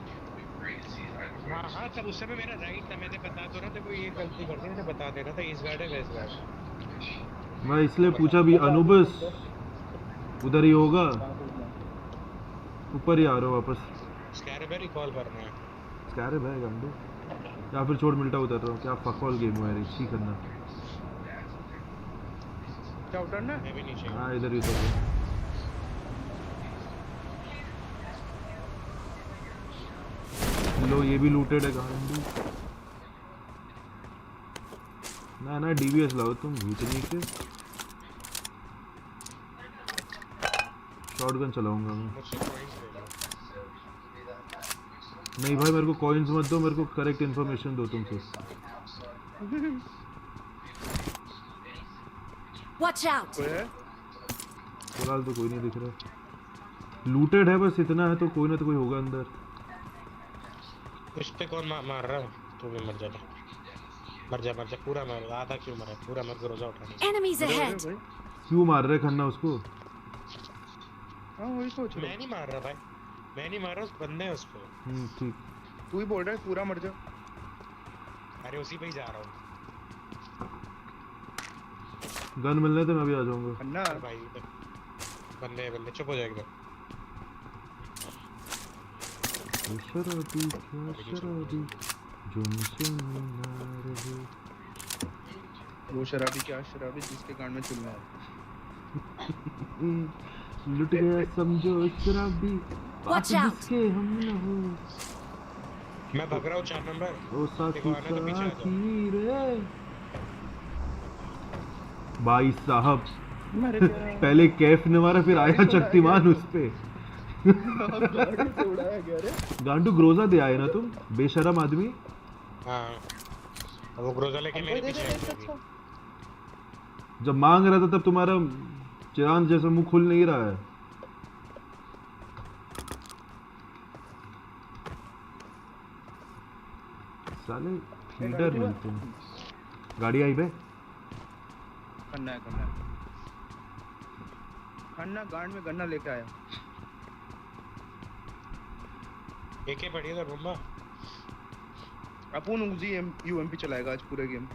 हाँ तब उस समय मेरा राइट था, मैंने बता तो रहा था कोई ये गलती कर दी, मैंने बता दे रहा था इस गार्ड है वेस्ट गार्ड। मैं इसलिए पूछा भी, अनुबस उधर ही होगा, ऊपर ही आ रहा हो वापस। स्कैरबेरी कॉल करना है, स्कैरब है गंदू, या फिर छोड़ मिलता उतर रहा हूँ। क्या फकॉल गेम हुआ है, छी खन्ना। क्या उतरना? मैं भी नीचे। हाँ इधर ही उतर। लो ये भी लूटेड है गांडू। ना डीबीएस लाओ तुम, भीतरी के शॉटगन चलाऊंगा मैं। नहीं भाई मेरे को कॉइंस मत दो, मेरे को करेक्ट इन्फॉर्मेशन दो तुमसे। Watch out! फिलहाल तो कोई नहीं दिख रहा, लूटेड है बस इतना है, तो कोई ना तो कोई होगा अंदर। इस पे कौन मार रहा है? तू भी मर जा पूरा मर, आधा क्यों मरा, पूरा मर के रोजा उठा। Enemies ahead! क्यों मार रहे खन्ना उसको? हाँ वही सोच रहा हूँ। मैं नहीं मार रहा भाई, मैं नहीं मार रहा, उस बंदे है उसको। ठीक। तू ही बोल रहा है पूरा मर जा। अरे उसी पे ही जा रहा हूँ। गन मिलने तो मैं भी आ जाऊंगा। अन्ना भाई बंदे चुप हो जाएगा। शराबी क्या शराबी जो मुझसे ना रहे, वो शराबी क्या शराबी जिसके कान में चुलना है। लुट गया समझो शराबी, Watch out! जिसके हम न हो। मैं भाग रहा हूँ 4 नंबर। ओ साथी देखो आना तो पीछे आ जाओ। रे भाई साहब, पहले कैफ ने मारा, फिर आया शक्तिमान उस पे। गांडू ग्रोजा दे आए ना तुम, बेशरम आदमी। हाँ वो ग्रोजा लेके मेरे पीछे। जब मांग रहा था तब तुम्हारा चिरांद जैसा मुंह खुल नहीं रहा है। साले फीडर मिलते हैं। गाड़ी आई बे। खन्ना गांड में गन्ना लेके आया। एके पड़ी है बम्बा। अपन उजी यूएमपी चलाएगा आज पूरे गेम।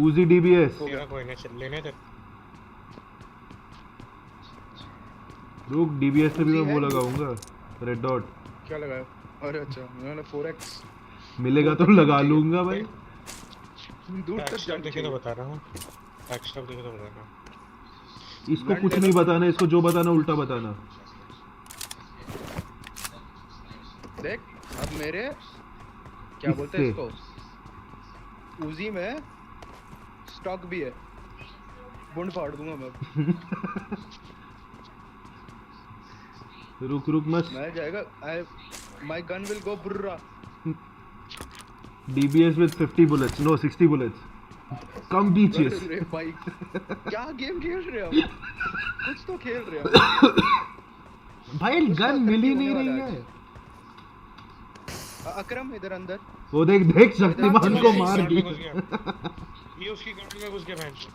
उजी डीबीएस कोई नहीं, चल लेने दे। रुक, डीबीएस पे भी मैं वो लगाऊंगा, रेड डॉट। क्या लगाया? अरे अच्छा, मैंने 4x मिलेगा तो लगा लूंगा भाई। दूर तक जाके देखे तो बता रहा हूँ, एक्स्ट्रा देखे तो बता रहा हूँ। इसको कुछ नहीं बताना, इसको जो बताना उल्टा बताना। देख अब मेरे क्या बोलते हैं इसको, उजी में स्टॉक भी है, बुंड फाड़ दूंगा मैं। रुक मत, मैं जाएगा। My gun will go बुर्रा। DBS with 50 bullets, no 60 bullets. Come beaches. अरे भाई क्या गेम खेल रहे हो? कुछ तो खेल रहे हो भाई, गन मिल ही नहीं रही है। अकरम इधर अंदर। वो देख शक्तिमान को मार दिया। ये उसकी गाड़ी में घुस गया भैंस।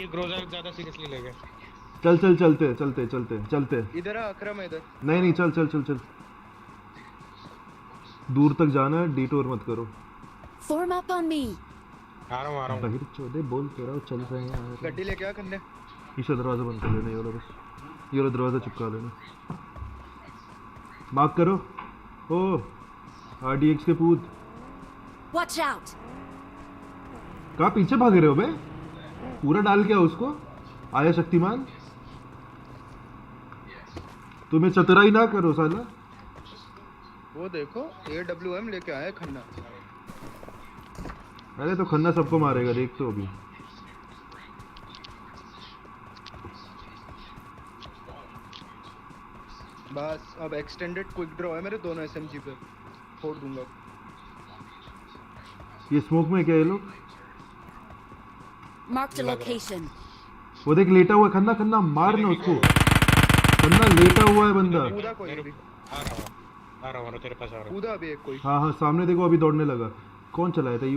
ये ग्रोजा ज्यादा सीरियसली ले गए। चलते। इधर अकरम है इधर। नहीं चल। दूर तक जाना है, डिटोर मत करो। Form up on me. आ रहा हूँ बाहर चौदह बोल तो रहा चल रहे हैं यार। गड्डी लेके आ खन्ने। इसे दरवाजा बंद कर लेना, ये वाला बस, ये वाला दरवाजा चिपका लेना। मार्क करो। ओ RDX के पूत, Watch out. कहाँ पीछे भाग रहे हो बे? पूरा डाल के आओ उसको। आया शक्तिमान, तुम्हें चतुराई ना करो साला। वो देखो AWM लेके आए खन्ना। अरे तो खन्ना सबको मारेगा, देख तो अभी। बस अब एक्सटेंडेड क्विक ड्रॉ है मेरे दोनों SMG पे, फोड़ दूंगा। ये स्मोक में क्या है लोग? Marked a location. वो देख लेटा हुआ है, खन्ना खन्ना मार ना उसको। खन्ना लेटा हुआ है बंदा। कूदा कोई अभी, आ रहा हूँ तेरे पास आ रहा हूँ। कूदा अभी एक कोई। हाँ हाँ सामने देखो, अभी दौड़ने लगा। कौन चलाया था ये?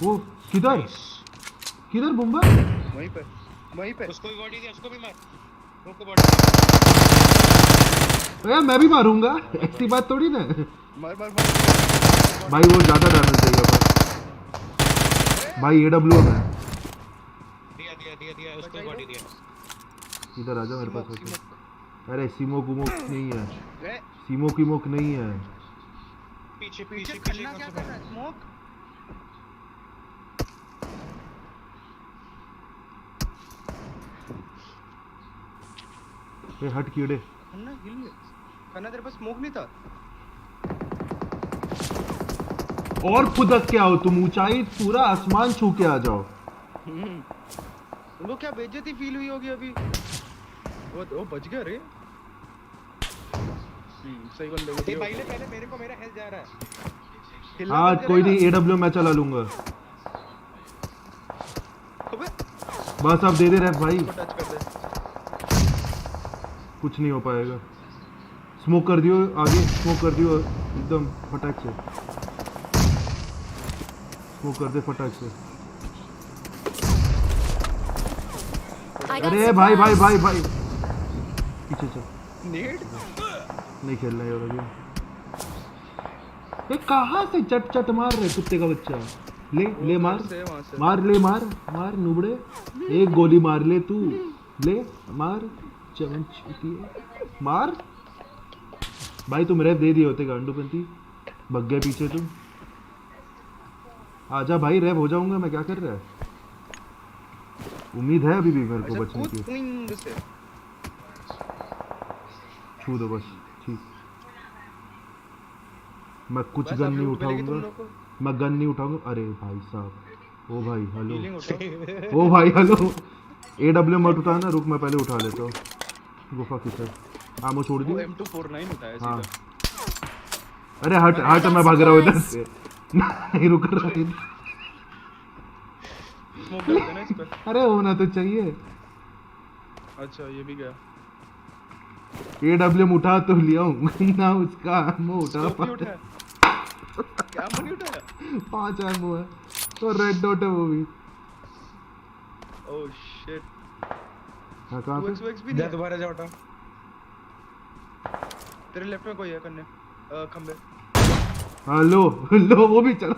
वो किधर किधर बुम्बा? वहीं पे उसको भी बॉडी दिया, उसको भी मार, उसको बॉडी। अरे मैं भी मारूंगा, ऐसी बात थोड़ी ना। मार भाई वो ज्यादा डैमेज देगा भाई। AWM है। दिया उसको बॉडी दिया। इधर आजा मेरे पास होके। अरे सिमोक उमोक नहीं है, सिमोक इमोक नहीं है। पीछे खन्ना क्या कर रहा है? स्मोक ए हट कीड़े। खन्ना हिल गया। खन्ना तेरे पास स्मोक नहीं था? और फुदक के आओ तुम, ऊंचाई पूरा आसमान छू के आ जाओ। उनको क्या बेइज्जती फील हुई होगी अभी। वो बच गया रे। सही बंदे को पहले मेरे को मेरा हेल्थ जा रहा है। हाँ कोई नहीं, AWM मैं चला लूंगा। बस अब दे दे रहे भाई, टच कर दे। कुछ नहीं हो पाएगा। स्मोक कर दियो आगे, स्मोक कर दियो एकदम फटाक से, स्मोक कर दे फटाक से। अरे भाई भाई भाई भाई पीछे चल। नेड नहीं खेलना यार अभी। ये कहाँ से चट चट मार रहे कुत्ते का बच्चा। ले ले मार मार, ले मार मार नुबड़े, एक गोली मार ले तू। ले मार चमच मार। भाई तुम रेप दे दिए होते गांडूपंती, भग गए पीछे तुम। आजा भाई, रेप हो जाऊंगा मैं, क्या कर रहा है? उम्मीद है अभी भी मेरे को बचने की। छू दो बस, ठीक। मैं कुछ गन नहीं उठाऊंगा, मैं गन नहीं उठाऊंगा। अरे भाई साहब, ओ भाई हेलो, ओ भाई हेलो। AWM मत उठाना, रुक मैं पहले उठा लेता हूँ। गुफा किधर? आमो छोड़ दी। M249 उठाया हाँ। सीधा। अरे हट हट, मैं भाग रहा हूँ इधर से। नहीं रुक रहा है। स्मोक कर देना इस पे। अरे होना तो चाहिए। अच्छा ये भी गया। AWM उठा तो लिया हूँ ना, उसका आमो उठा। क्या नहीं उठाया? 5 आमो है तो रेड डॉट है वो भी। Oh shit. हाँ कहाँ पे? 2x भी नहीं है। दोबारा जा उठा। तेरे लेफ्ट में कोई है कन्ने, खंबे। हाँ लो लो, वो भी चला।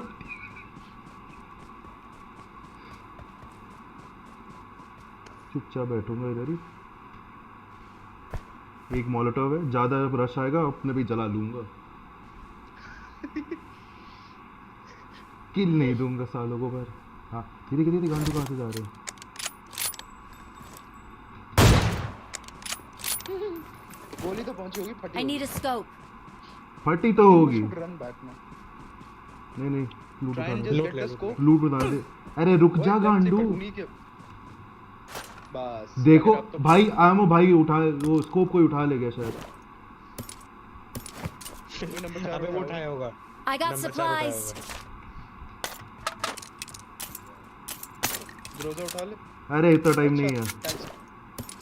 चुपचाप बैठूंगा इधर ही। एक मॉलोटोव है, ज्यादा रश आएगा अपने भी जला लूंगा। किल नहीं दूंगा सालों को पर। हाँ धीरे धीरे गांडू कहाँ से जा रहे हैं? गोली तो पहुंची होगी, फटी I need a scope. फटी तो होगी। रन बैक में। नहीं नहीं, लूट ट्राई एंड उठा जस्ट ले, गेट द स्कोप। लूट उठा ले। अरे रुक जा गांडू। बस देखो भाई, आमो भाई उठा, वो स्कोप कोई उठा ले गया शायद। नंबर 4 अबे वो उठाया होगा। I got supplies. ग्रोजा उठा ले। अरे इतना टाइम नहीं है।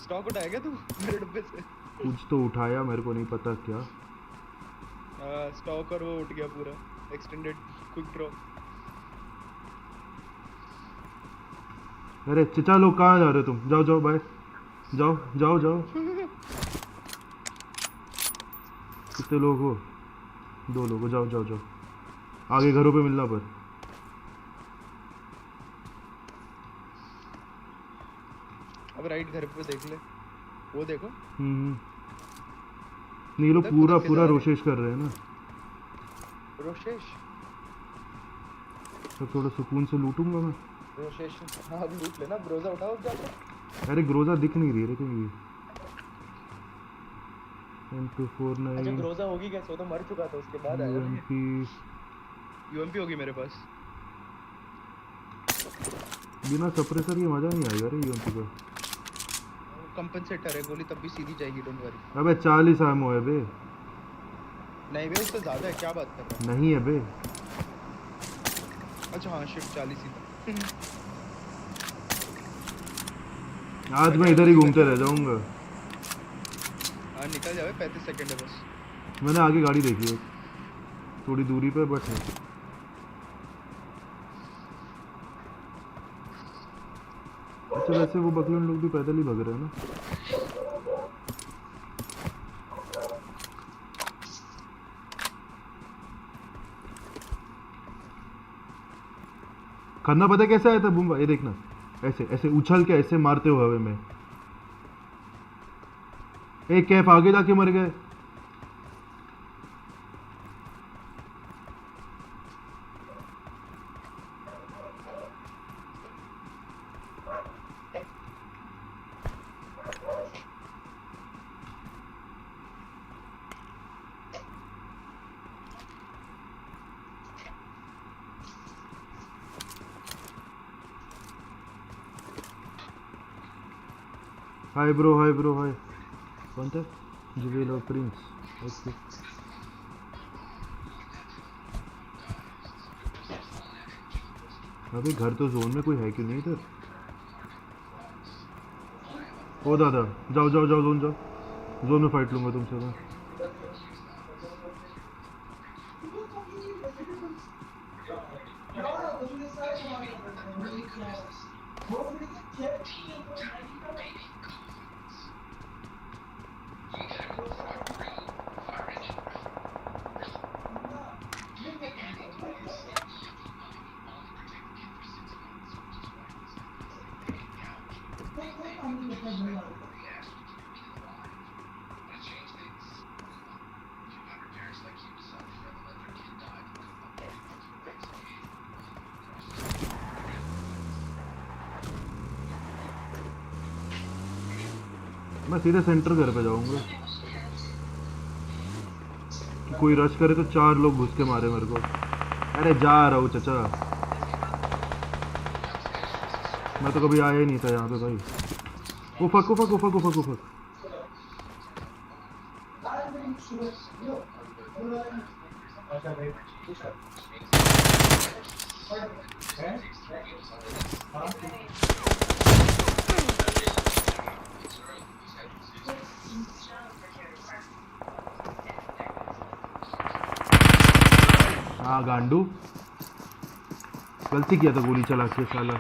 स्टॉक उठाया क्या तू मेरे डब्बे से? कुछ तो उठाया, मेरे को नहीं पता क्या। स्टॉक और वो उठ गया पूरा। Extended quick draw. अरे चचा लोग कहाँ जा रहे हो तुम? जाओ जाओ भाई, जाओ जाओ जाओ। कितने लोग हो? 2 लोग जाओ जाओ जाओ आगे घरों पे मिलना पर अब राइट घर पे देख ले वो देखो नहीं ये लोग पूरा पूरा रोशेश कर रहे हैं ना रोशेश तो थोड़ा सुकून से लूटूंगा मैं रोशेश हाँ अब लूट लेना ग्रोजा उठाओ जाके अरे ग्रोजा दिख नहीं रही है कहीं भी M249 अच्छा ग्रोजा होगी कैसे वो तो मर चुका था उसके बाद आया यूएमपी होगी मेरे पास बिना सप्रेसर की मजा नहीं आएगा रे यूएमपी का कंपनसेटर है गोली तब भी सीधी जाएगी डोंट वरी अबे 40 एमओ है बे नहीं बे उससे ज्यादा है क्या बात कर रहा नहीं है बे अच्छा हाँ शिट 40 ही था आज मैं इधर ही घूमते रह जाऊंगा हाँ निकल जावे 35 सेकंड है बस मैंने आगे गाड़ी देखी है थोड़ी दूरी पे बट है अच्छा वैसे वो बकलोन लोग भी पैदल ही भाग रहे हैं ना करना पता कैसे आया था बुम्बा ये देखना ऐसे ऐसे उछल के ऐसे मारते हो हवा में एक कैफ आगे जाके मर गए हाय ब्रो हाय कौन था जुवेल और प्रिंस ओके अबे घर तो जोन में कोई है क्यों नहीं इधर ओ दादा जाओ जाओ जाओ जोन में फाइट लूंगा तुमसे मैं मैं सीधे सेंटर घर पे जाऊंगा कि कोई रश करे तो 4 लोग घुस के मारे मेरे को अरे जा रहा हूँ चचा मैं तो कभी आया ही नहीं था यहाँ पे भाई उफक हाँ गांडू गलती किया था गोली चला के साला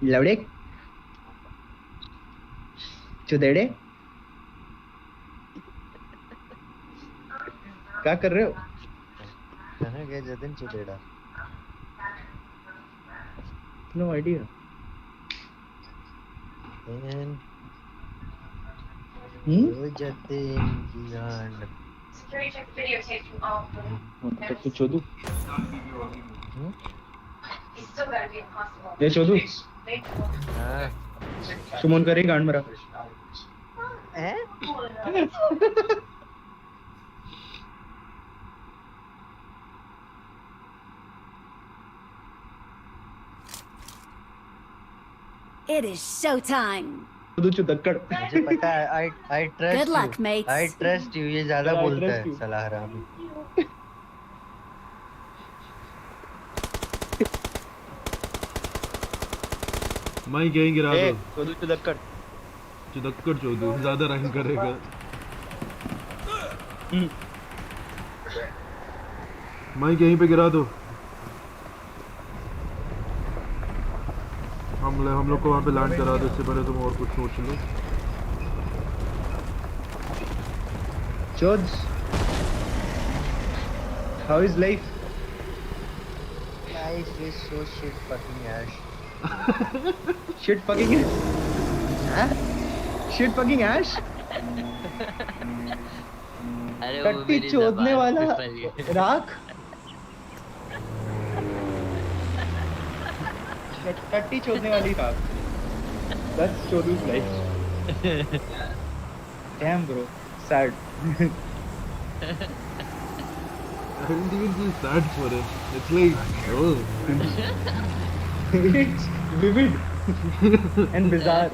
लवड़े चुदेड़े क्या कर रहे हो? कहने गए जतिन चुदेड़ा। No idea. ओ जतिन की गांड। तब तो चोदू। ये चोदू हाँ सुमन करे गांड मरा। हैं? It is showtime. चोदू चुदक्कड़। मुझे पता है I trust Good luck, you. mates. I trust you. ये ज्यादा I बोलता trust है you. साला हरामी। मैं कहीं गिरा ए दो। चोदू चुदक्कड़। चुदक्कड़ चोदू ज्यादा रैंक करेगा। मैं कहीं पे गिरा दो। हम लोग को वहाँ पे लैंड करा दो, इससे पहले तुम और कुछ सोच लो। Chods, how is life? Life is so shit fucking ass. Shit fucking ass? Huh? Shit fucking ass? अरे वो टट्टी मेरी चोदने ज़बान वाला पे पली है। राख। टट्टी चोदने वाली राख। That's Chodu's life. Damn bro, sad. I didn't even feel sad for it. It's like, oh. It's vivid and bizarre.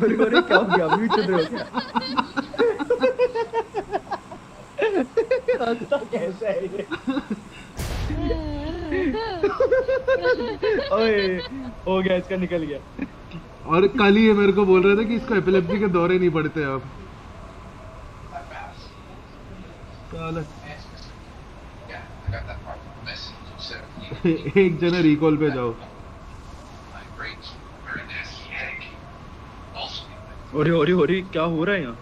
अरे क्या हो गया? म्यूट चल रहे हो क्या? हंसता कैसा है ये? ओए, हो गया, इसका निकल गया। और कल ही ये मेरे को बोल रहे थे कि इसको एपिलेप्सी के दौरे नहीं पड़ते अब। एक जना रिकॉल पे जाओ। ओरे क्या हो रहा है यहाँ?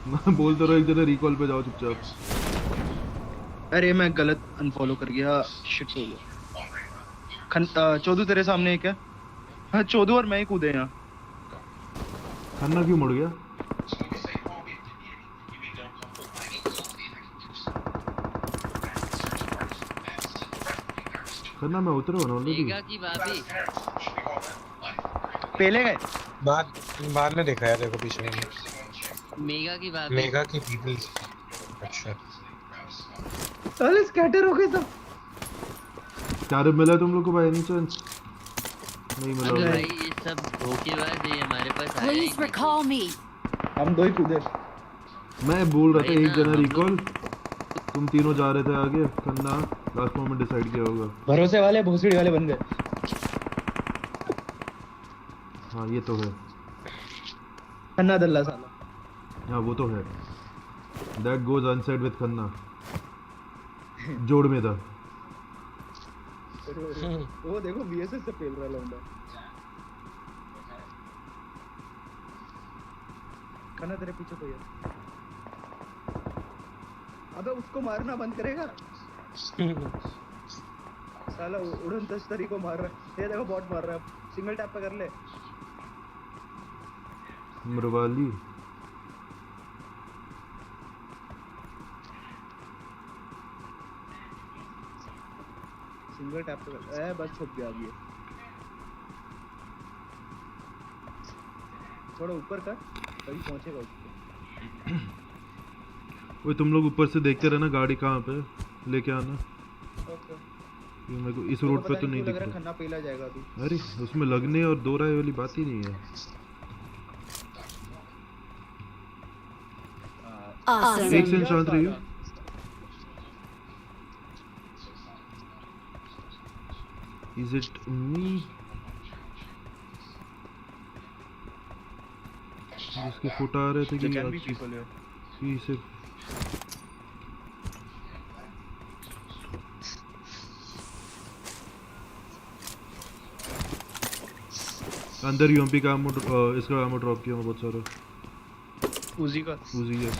मैं बोल तो रहा हूँ, एक जना रिकॉल पे जाओ चुपचाप। अरे मैं गलत अनफॉलो कर गया, शिट हो गया। चोदू तेरे सामने है क्या? हाँ चोदू और मैं ही कूदे यहाँ। खन्ना क्यों मुड़ गया? खन्ना मैं उतरा हूँ ऑलरेडी। मेगा की भाभी पहले गए बाद में देखा है, देखो पीछे में मेगा की भाभी मेगा की पीपल्स। अच्छा साले स्कैटर हो गए सब। क्या मिला तुम लोग को बाय एनी चांस? नहीं मिला होगा। भाई ये सब धोखेबाज है, हमारे पास आया ही Please नहीं। recall me. हम दो ही कूदे। मैं बोल रहा था भाई एक ना, जना हम रिकॉल, तुम तीनों जा रहे थे आगे। खन्ना लास्ट मोमेंट डिसाइड किया होगा। भरोसे वाले भोसड़ी वाले बन गए। हाँ ये तो है। खन्ना दल्ला साला। हाँ वो तो है। That goes unsaid with Khanna. जोड़ में था। वो देखो बीएसएस से पेल रहा लौंडा। खन्ना तेरे पीछे कोई है। अबे उसको मारना बंद करेगा? साला उड़न तश्तरी को मार रहा है। ये देखो बॉट मार रहा है। सिंगल टैप पे कर ले। मरवाली सिंगल टैप पे कर। ए बस छुप गया अब ये। थोड़ा ऊपर कर, तभी पहुंचेगा उसको। वो तुम लोग ऊपर से देखते रहना गाड़ी कहाँ पे लेके आना। ओके। ये मेरे को इस रोड पे तो नहीं लग दिख रहा रहा। खन्ना पीला जाएगा तू। अरे उसमें लगने और दो राय वाली बात ही नहीं है। Awesome. एक सेकंड शांत रहिए। Is it me? जिसके फुट आ रहे थे कि कैन बी पीपल हियर। कि सिर्फ अंदर यूएमपी का आमो इसका आमो ड्रॉप किया मैं बहुत सारा। उजी का उजी है।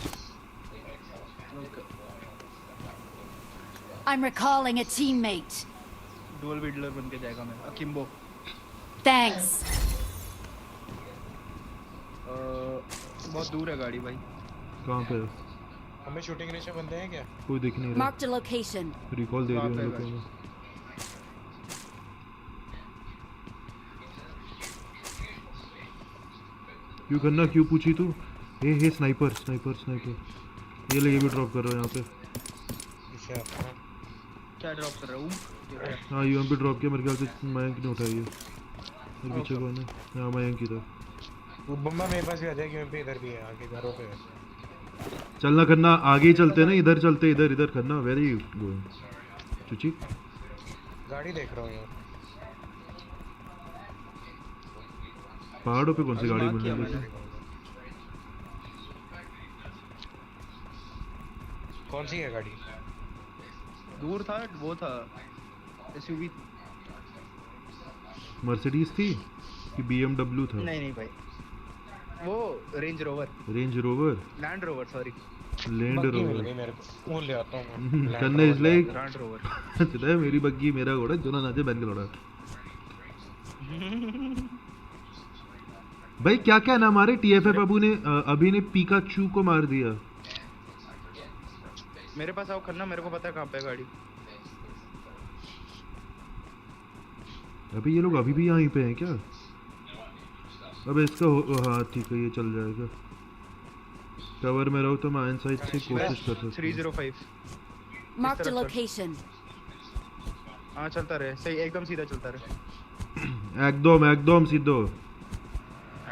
I'm recalling a teammate. Dual विडलर बन के जाएगा मैं अकिम्बो। Thanks. बहुत दूर है गाड़ी भाई। कहाँ पे है? हमें शूटिंग रेंज में बंदे हैं क्या? कोई दिख नहीं रहा। Marked a location. रिकॉल दे रही हूँ लोगों को। क्यों करना क्यों पूछी तू? हे स्नाइपर स्नाइपर स्नाइपर। ये ले ये भी ड्रॉप कर रहा है यहाँ पे। क्या ड्रॉप कर रहा हूँ? हाँ यूएमपी ड्रॉप किया मेरे ख्याल से मयंक ने उठाई है। मेरे पीछे कौन है? हाँ मयंक की था। वो बम्बा मेरे पास भी आ जाएगी, यूएमपी इधर भी है आगे घरों पे है। चलना करना आगे ही चलते ना, इधर चलते इधर करना। वेरी गुड चुची। गाड़ी देख रहा हूँ यार। पहाड़ों पे कौन सी गाड़ी मिल रही है? कौन सी है गाड़ी? दूर था वो था एसयूवी। मर्सिडीज थी कि बीएमडब्ल्यू था? नहीं भाई वो range rover land rover sorry land rover मेरे को वो ले आता हूँ करने इसलिए लैंड रोवर। चला मेरी बग्गी मेरा घोड़ा जो ना नाचे बैन के लौड़ा। भाई क्या क्या ना मारे टीएफएफ अभी ने पिकाचू को मार दिया। मेरे पास आओ खन्ना, मेरे को पता है कहाँ पे है गाड़ी। अभी ये लोग अभी भी यहीं पे हैं क्या? अबे इसका हाँ ठीक है ये चल जाएगा। कवर में रहो तो मैं इनसाइड से कोशिश कर सकता हूँ। 305 Marked a location. हाँ चलता रहे सही एकदम सीधा चलता रहे। एकदम सीधो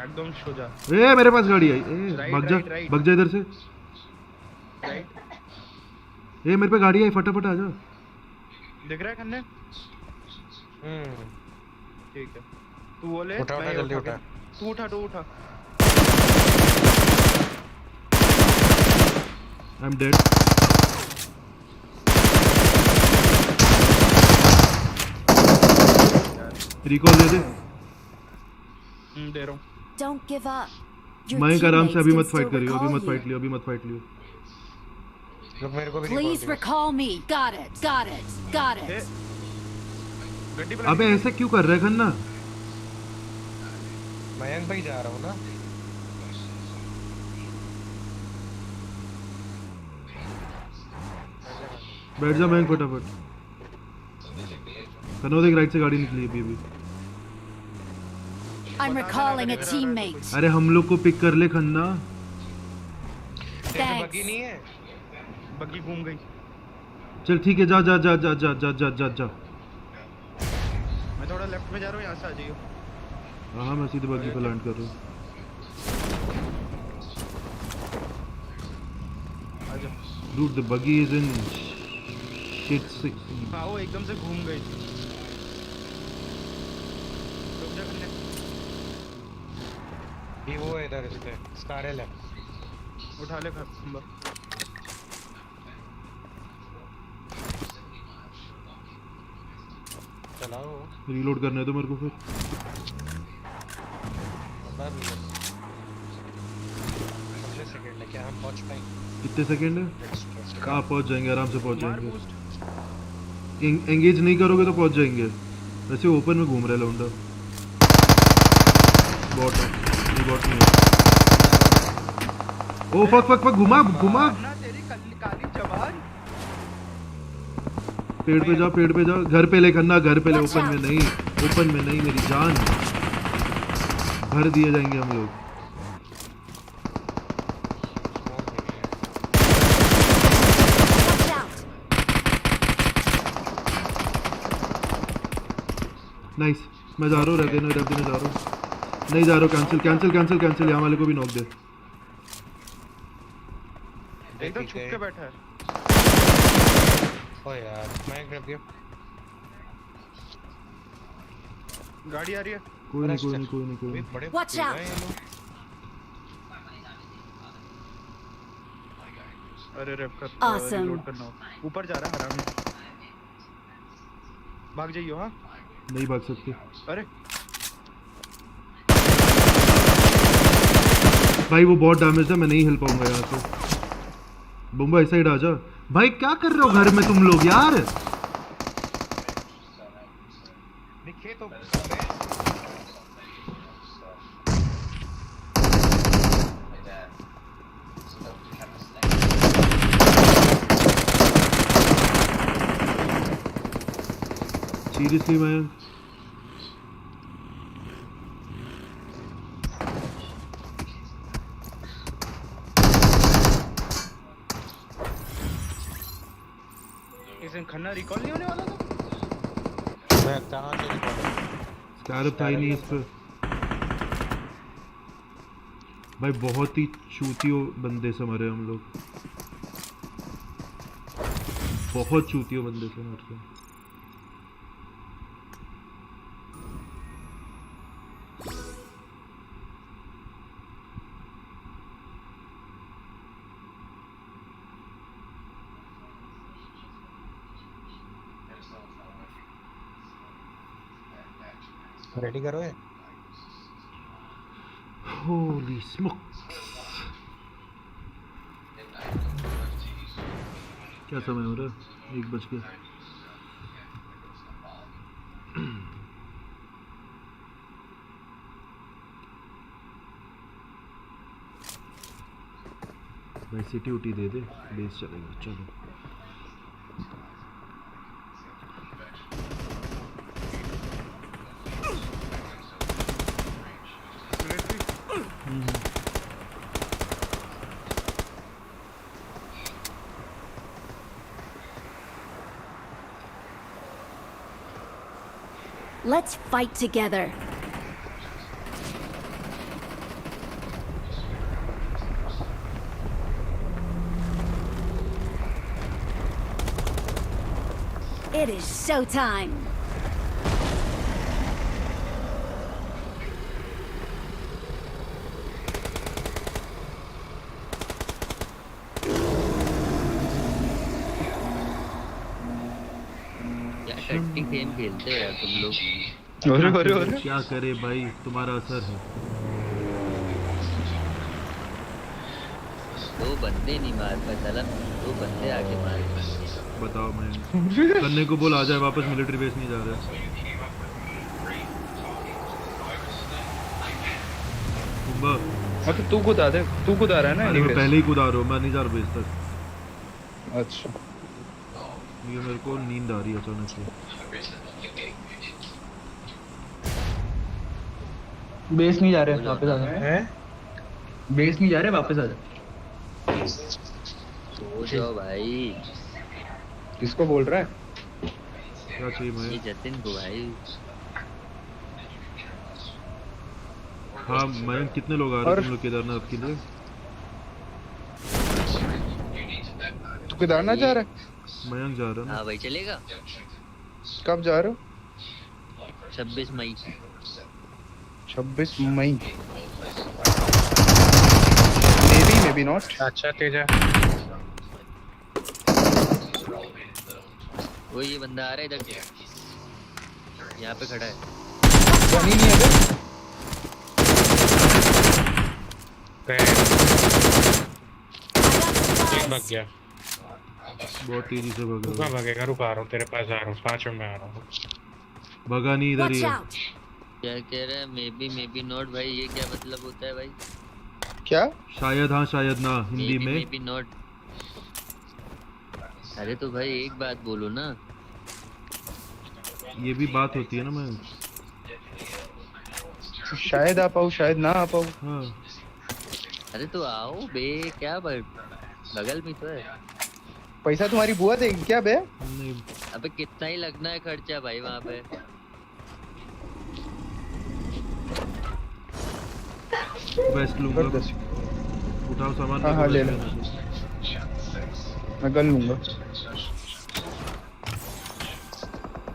एकदम सोजा। ए मेरे पास गाड़ी आई। ए भाग जा इधर से। राइट ए मेरे पे गाड़ी आई फटाफट आ जा। दिख रहा है खन्ने? ठीक है तू वो ले। उठा जल्दी उठा। तू उठा आई एम डेड। रिकॉल दे दे रहा हूँ। Don't give up. Your Mayank आराम से teammates अभी can मत फाइट still करियो recall you. अभी मत फाइट लियो। लोग मेरे को भी Please recall me. Got it. गड्डी पे अबे ऐसे क्यों कर रहा है खन्ना? मयंक भाई जा रहा हूँ ना। बैठ जा मयंक फटाफट। कनो देख राइट से गाड़ी निकली अभी। I'm recalling a teammate. अरे हम लोग को पिक कर ले खन्ना। Thanks. बग्गी नहीं है। बग्गी घूम गई। चल ठीक है जा। मैं थोड़ा लेफ्ट में जा रहा हूँ, यहाँ से आ जाइयो। हाँ मैं सीधे बग्गी पे लैंड कर रहा हूँ। आजा। Dude, the buggy is in shit 6. हाँ वो एकदम से घूम गई। रुक जा खन्ने। ये वो है इधर इसपे स्कारल है। उठा ले खंबा। चलाओ। रीलोड करने दो मेरे को फिर। कितने सेकंड है क्या हम पहुंच पाएंगे? कितने सेकंड है? कहाँ पहुंच जाएंगे? आराम से पहुंच जाएंगे। एंगेज नहीं करोगे तो पहुंच जाएंगे। वैसे ओपन में घूम रहा है लौंडा। बॉट है ये बॉट नहीं है। ओ फक घुमा। तेरी काली जवान। पेड़ पे जा घर पे ले खन्ना घर पे ले। ओपन में नहीं मेरी जान। भर दिए जाएंगे हम लोग। Watch out. नाइस मैं जा रहा हूँ। रख देने जा रहा हूँ। नहीं जा रहा हूँ। कैंसिल यहाँ वाले को भी नॉक दे। एकदम छुप के बैठा है। ओ यार मैं ग्रैब किया। गाड़ी आ रही है। कोई नहीं। बड़े Watch out. अरे रैप कर। Awesome. रिलोड करना हो। ऊपर जा रहा है हरामी। भाग जाइयो। हाँ नहीं भाग सकते। अरे भाई वो बहुत डैमेज है, मैं नहीं हिल पाऊंगा यहाँ से। बुम्बा इस साइड आ जा। भाई क्या कर रहे हो घर में तुम लोग यार? दिखे तो सीरियसली मैं इसे खन्ना रिकॉल नहीं होने वाला था। मैं कहां से निकालूं? स्कैरब था ही नहीं इस पे। भाई बहुत ही चूतियों बंदे से मरे हम लोग, बहुत चूतियों बंदे से मर रहे। रेडी करो ये। होली स्मोक्स, क्या समय हो रहा है? 1 बज के। भाई सिटी उटी दे दे, बेस चलेगा। चलो Let's fight together. It is showtime. टट्टी गेम खेलते हैं तुम लोग। क्या करे भाई, तुम्हारा असर है। दो बंदे नहीं मार पाए साला, 2 बंदे आके मार पाए। बताओ मैं करने को बोल, आ जाए वापस, मिलिट्री बेस नहीं जा रहा है। हाँ तो तू कूदा दे, तू कूदा रहा है ना। मैं पहले ही कूदा रहा हूँ, मैं नहीं जा रहा बेस तक। अच्छा ये मेरे को नींद आ रही है अचानक से। बेस नहीं जा रहे, वापस आ जा। बेस नहीं जा रहे, वापस आ जा। सो जाओ भाई। किसको बोल रहा है? क्या चाहिए भाई? ये जतिन को भाई। हाँ मैं, कितने लोग आ रहे हैं तुम लोग केदारनाथ के लिए? तू केदारनाथ जा रहा है? मयंक जा रहा है। हाँ भाई चलेगा। कब जा रहे हो? 26 मई। 26 मई। May be not. अच्छा तेजा, वो ये बंदा आ रहा है इधर से, यहाँ पे खड़ा है। बनी नहीं है एक भाग गया। बहुत तेजी से भागा। रुका भागेगा, रुका आ रहा हूँ तेरे पास, आ रहा हूँ 5 मिनट में आ रहा हूँ। भगा नहीं, इधर ही Watch है। out. क्या कह रहा है? मे बी नॉट भाई, ये क्या मतलब होता है भाई? क्या? शायद हाँ शायद ना, हिंदी में। May be not. अरे तो भाई एक बात बोलो ना। ये भी बात होती है ना। मैं शायद आ पाऊँ, शायद ना आ पाऊँ। हाँ अरे तो आओ बे, क्या बगल में तो है। पैसा तुम्हारी बुआ देगी क्या बे? नहीं, अबे कितना ही लगना है खर्चा भाई वहाँ पे। वेस्ट लूंगा। उठाओ सामान। हाँ ले लो, मैं कर लूंगा।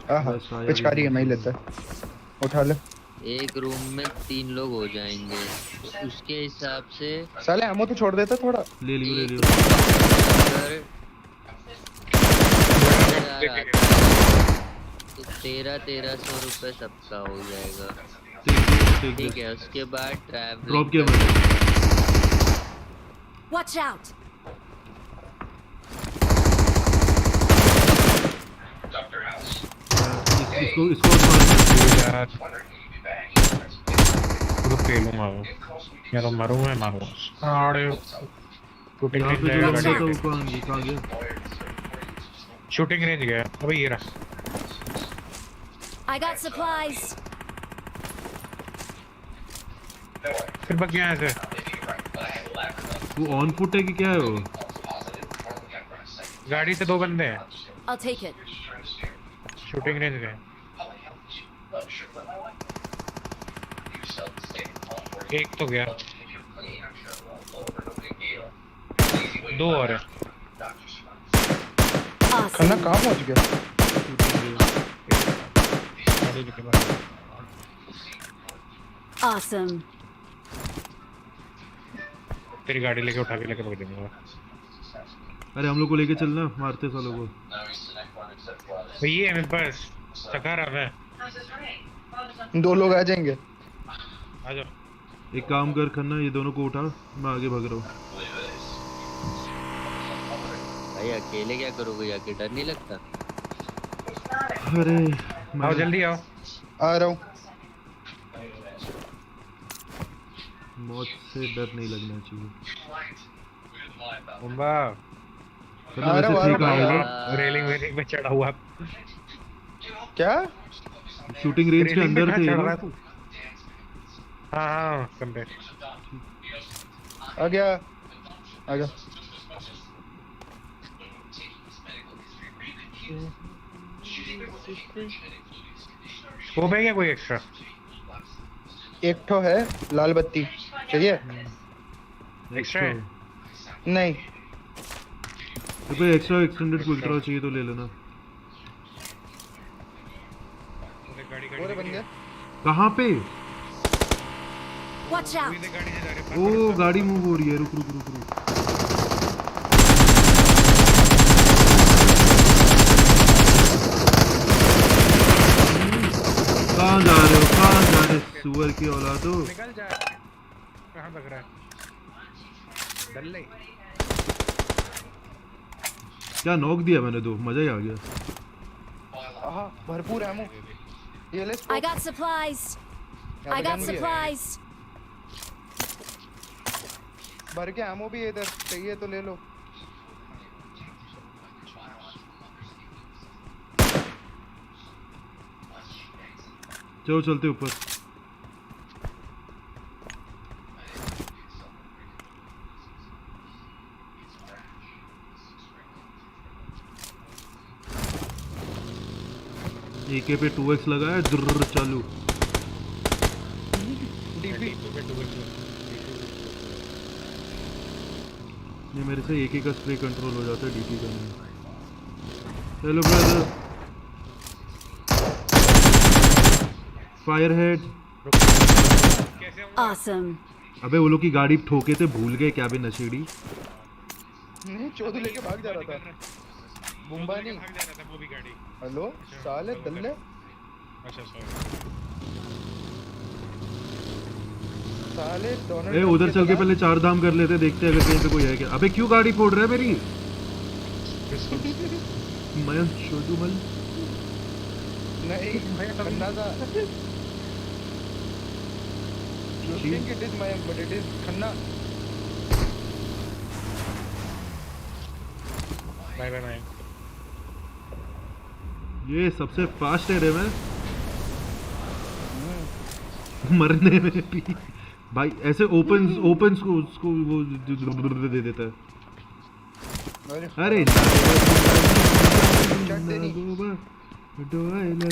हाँ पिचकारी है, मैं ही लेता है। उठा ले। एक रूम में 3 लोग हो जाएंगे, तो उसके हिसाब से साले एमो तो छोड़ देता थोड़ा। ले लियो ले लियो। तो 1300 रुपए सबका हो जाएगा। ठीक है, उसके बाद ट्रैवलिंग ड्रॉप किया मैंने। Watch out! इसको यार तो पेलूंगा वो यार मरूंगा अरे शूटिंग यहाँ रेंज पे जो जाएगा लंबा था गाड़ी वो कहाँ गया? शूटिंग रेंज गया अबे ये रहा I got supplies. फिर बग गया ऐसे वो ऑन फुट है कि क्या है वो? गाड़ी से 2 बंदे हैं I'll take it. Shooting range गए एक तो गया 2 और है खन्ना कहाँ पहुँच गया? Awesome. तेरी गाड़ी लेके उठा के लेके भाग देंगे अरे हम लोग को लेके चलना, मारते सालों को। ये है मेरे पास थका रहा मैं 2 लोग आ जाएंगे। आ जाओ एक काम कर खन्ना, ये दोनों को उठा, मैं आगे भाग रहा हूँ। भाई अकेले क्या करोगे, आके डर नहीं लगता? अरे आओ जल्दी आओ। आ रहा हूँ। मौत से डर नहीं लगना चाहिए। उम्बा खन्ना वैसे ठीक आएगा। रेलिंग पे चढ़ा हुआ क्या? शूटिंग रेंज के अंदर थे ये लोग। हाँ समझे। आ गया आ गया। वो पे क्या कोई एक्स्ट्रा? एक ठो है लाल बत्ती, चाहिए? एक्स्ट्रा है? नहीं। तो कोई एक्स्ट्रा एक्सटेंडेड क्विक ड्रॉ चाहिए तो ले लेना। पूरे बन गए। कहाँ पे? Watch out! ओ गाड़ी मूव हो रही है, रुक रुक रुक रुक। कहाँ जा रहे हो, कहाँ जा रहे हो सुअर की औलादो? निकल जा। कहाँ लग रहा है? डल्ले। क्या नॉक दिया मैंने, 2 मजा ही आ गया। हाँ भरपूर एमो। ये ले। I got supplies. I got supplies. भर के एमो भी है इधर, चाहिए तो ले लो। चलो चलते ऊपर। एके पे 2x लगा है, दुर्र चालू। ये मेरे से एके का स्प्रे कंट्रोल हो जाता है, डीपी का नहीं। Hello brother. Fire head. Awesome. अबे वो लोग की गाड़ी ठोके थे, भूल गए क्या बे नशेड़ी। नहीं चौधरी लेके भाग जा रहा था। मुंबई नहीं भाग जा रहा था वो भी गाड़ी। हेलो साले दल्ले। अच्छा सॉरी। साले ए उधर चल के पहले 4 धाम कर लेते, देखते अगर कहीं पे कोई है क्या। अबे क्यों गाड़ी फोड़ रहा है मेरी? मैं छोटू मल नहीं खन्ना था। You think it is Mayank, but it is Khanna. Bye bye bye. ये सबसे फास्ट है रे मैं मरने में भी भाई। ऐसे ओपन को उसको वो दे देता है। अरे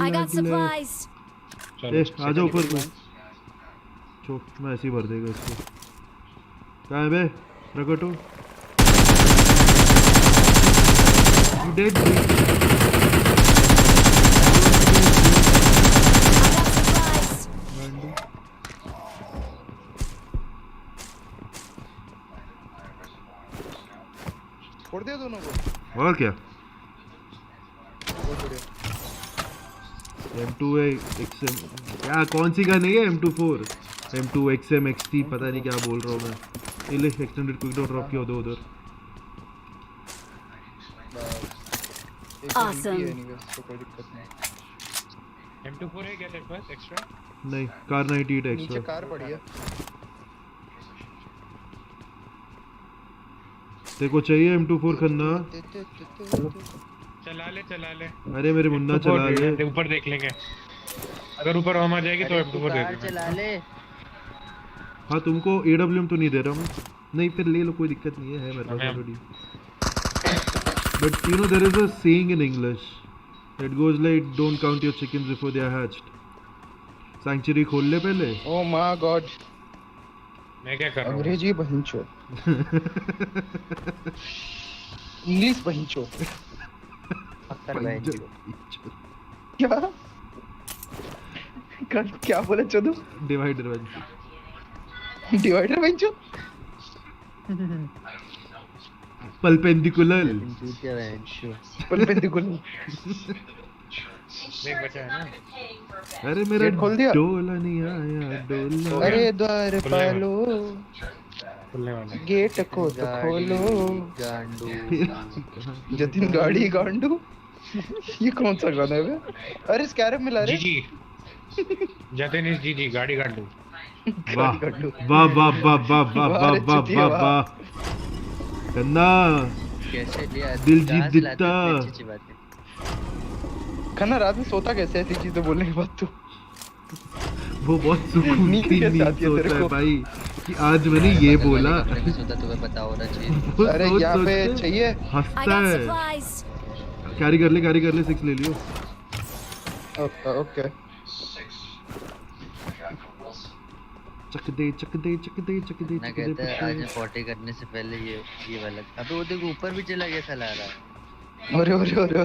I got supplies. आ जाओ ऊपर को। चुप, मैं ऐसे ही भर देगा इसको। कहाँ है बे? प्रकट हो। डेड। छोड़ दिया दोनों को। और क्या? M2 XM क्या, कौन सी गन है ये? M24 M2 XM XT पता नहीं क्या बोल रहा हूँ मैं। ये ले एक्सटेंडेड क्विक ड्रॉप किया दो उधर। Awesome. एनीवेज तो कोई दिक्कत नहीं। M24 है क्या तेरे पास एक्स्ट्रा? नहीं, कार 98 नीचे एक्स्ट्रा। कार पड़ी है। तेरे को चाहिए M24 खन्ना? चला ले। अरे मेरे मुन्ना चला ले। ऊपर देख लेंगे, अगर ऊपर हम आ जाएगी तो M24 दे कार देना। चला ले। हाँ तुमको AWM तो नहीं दे रहा मैं। नहीं फिर ले लो, कोई दिक्कत नहीं है मेरे पास already. But you know there is a saying in English that goes like don't count your chickens before they are hatched. Sanctuary खोल ले पहले। ओह माय गॉड, मैं क्या कर रहा हूँ? अंग्रेजी बहिंचो। इंग्लिश बहिंचो। क्या बोला चोदू? डिवाइडर बहिंचो। परपेंडिकुलर। देख बचा है ना। अरे मेरा गेट खोल दिया? डोला नहीं आया डोला। अरे द्वार पालो, खुलने वाला है। गेट को तो खोलो। गांडू जतिन गाड़ी गांडू। ये कौन सा गाना है बे? अरे स्कैरब मिला रे। जी जतिन इज जी गाड़ी काट लो। वाह वाह वाह वाह वाह वाह वाह वाह वाह वाह। कन्ना कैसे लिया? दिल कहाँ जीत से लाते देता। हो इतनी अच्छी बातें? खन्ना रात में सोता कैसे ऐसी चीजें बोलने के बाद तू? वो बहुत सुकून नींद की कैसे नींद आती है सोता तेरे है को? भाई कि आज मैंने ये बगल वाले बोला। कमरे में सोता तुम्हें पता होना चाहिए। वो अरे सोच यहाँ सोच पे के चाहिए। I हंसता got है। supplies. कैरी कर ले 6 ले लियो। ओके। चक दे ना कहता है आज मैं 40 करने से पहले ये वाला। अबे वो देखो ऊपर भी चला गया साला रहा। अरे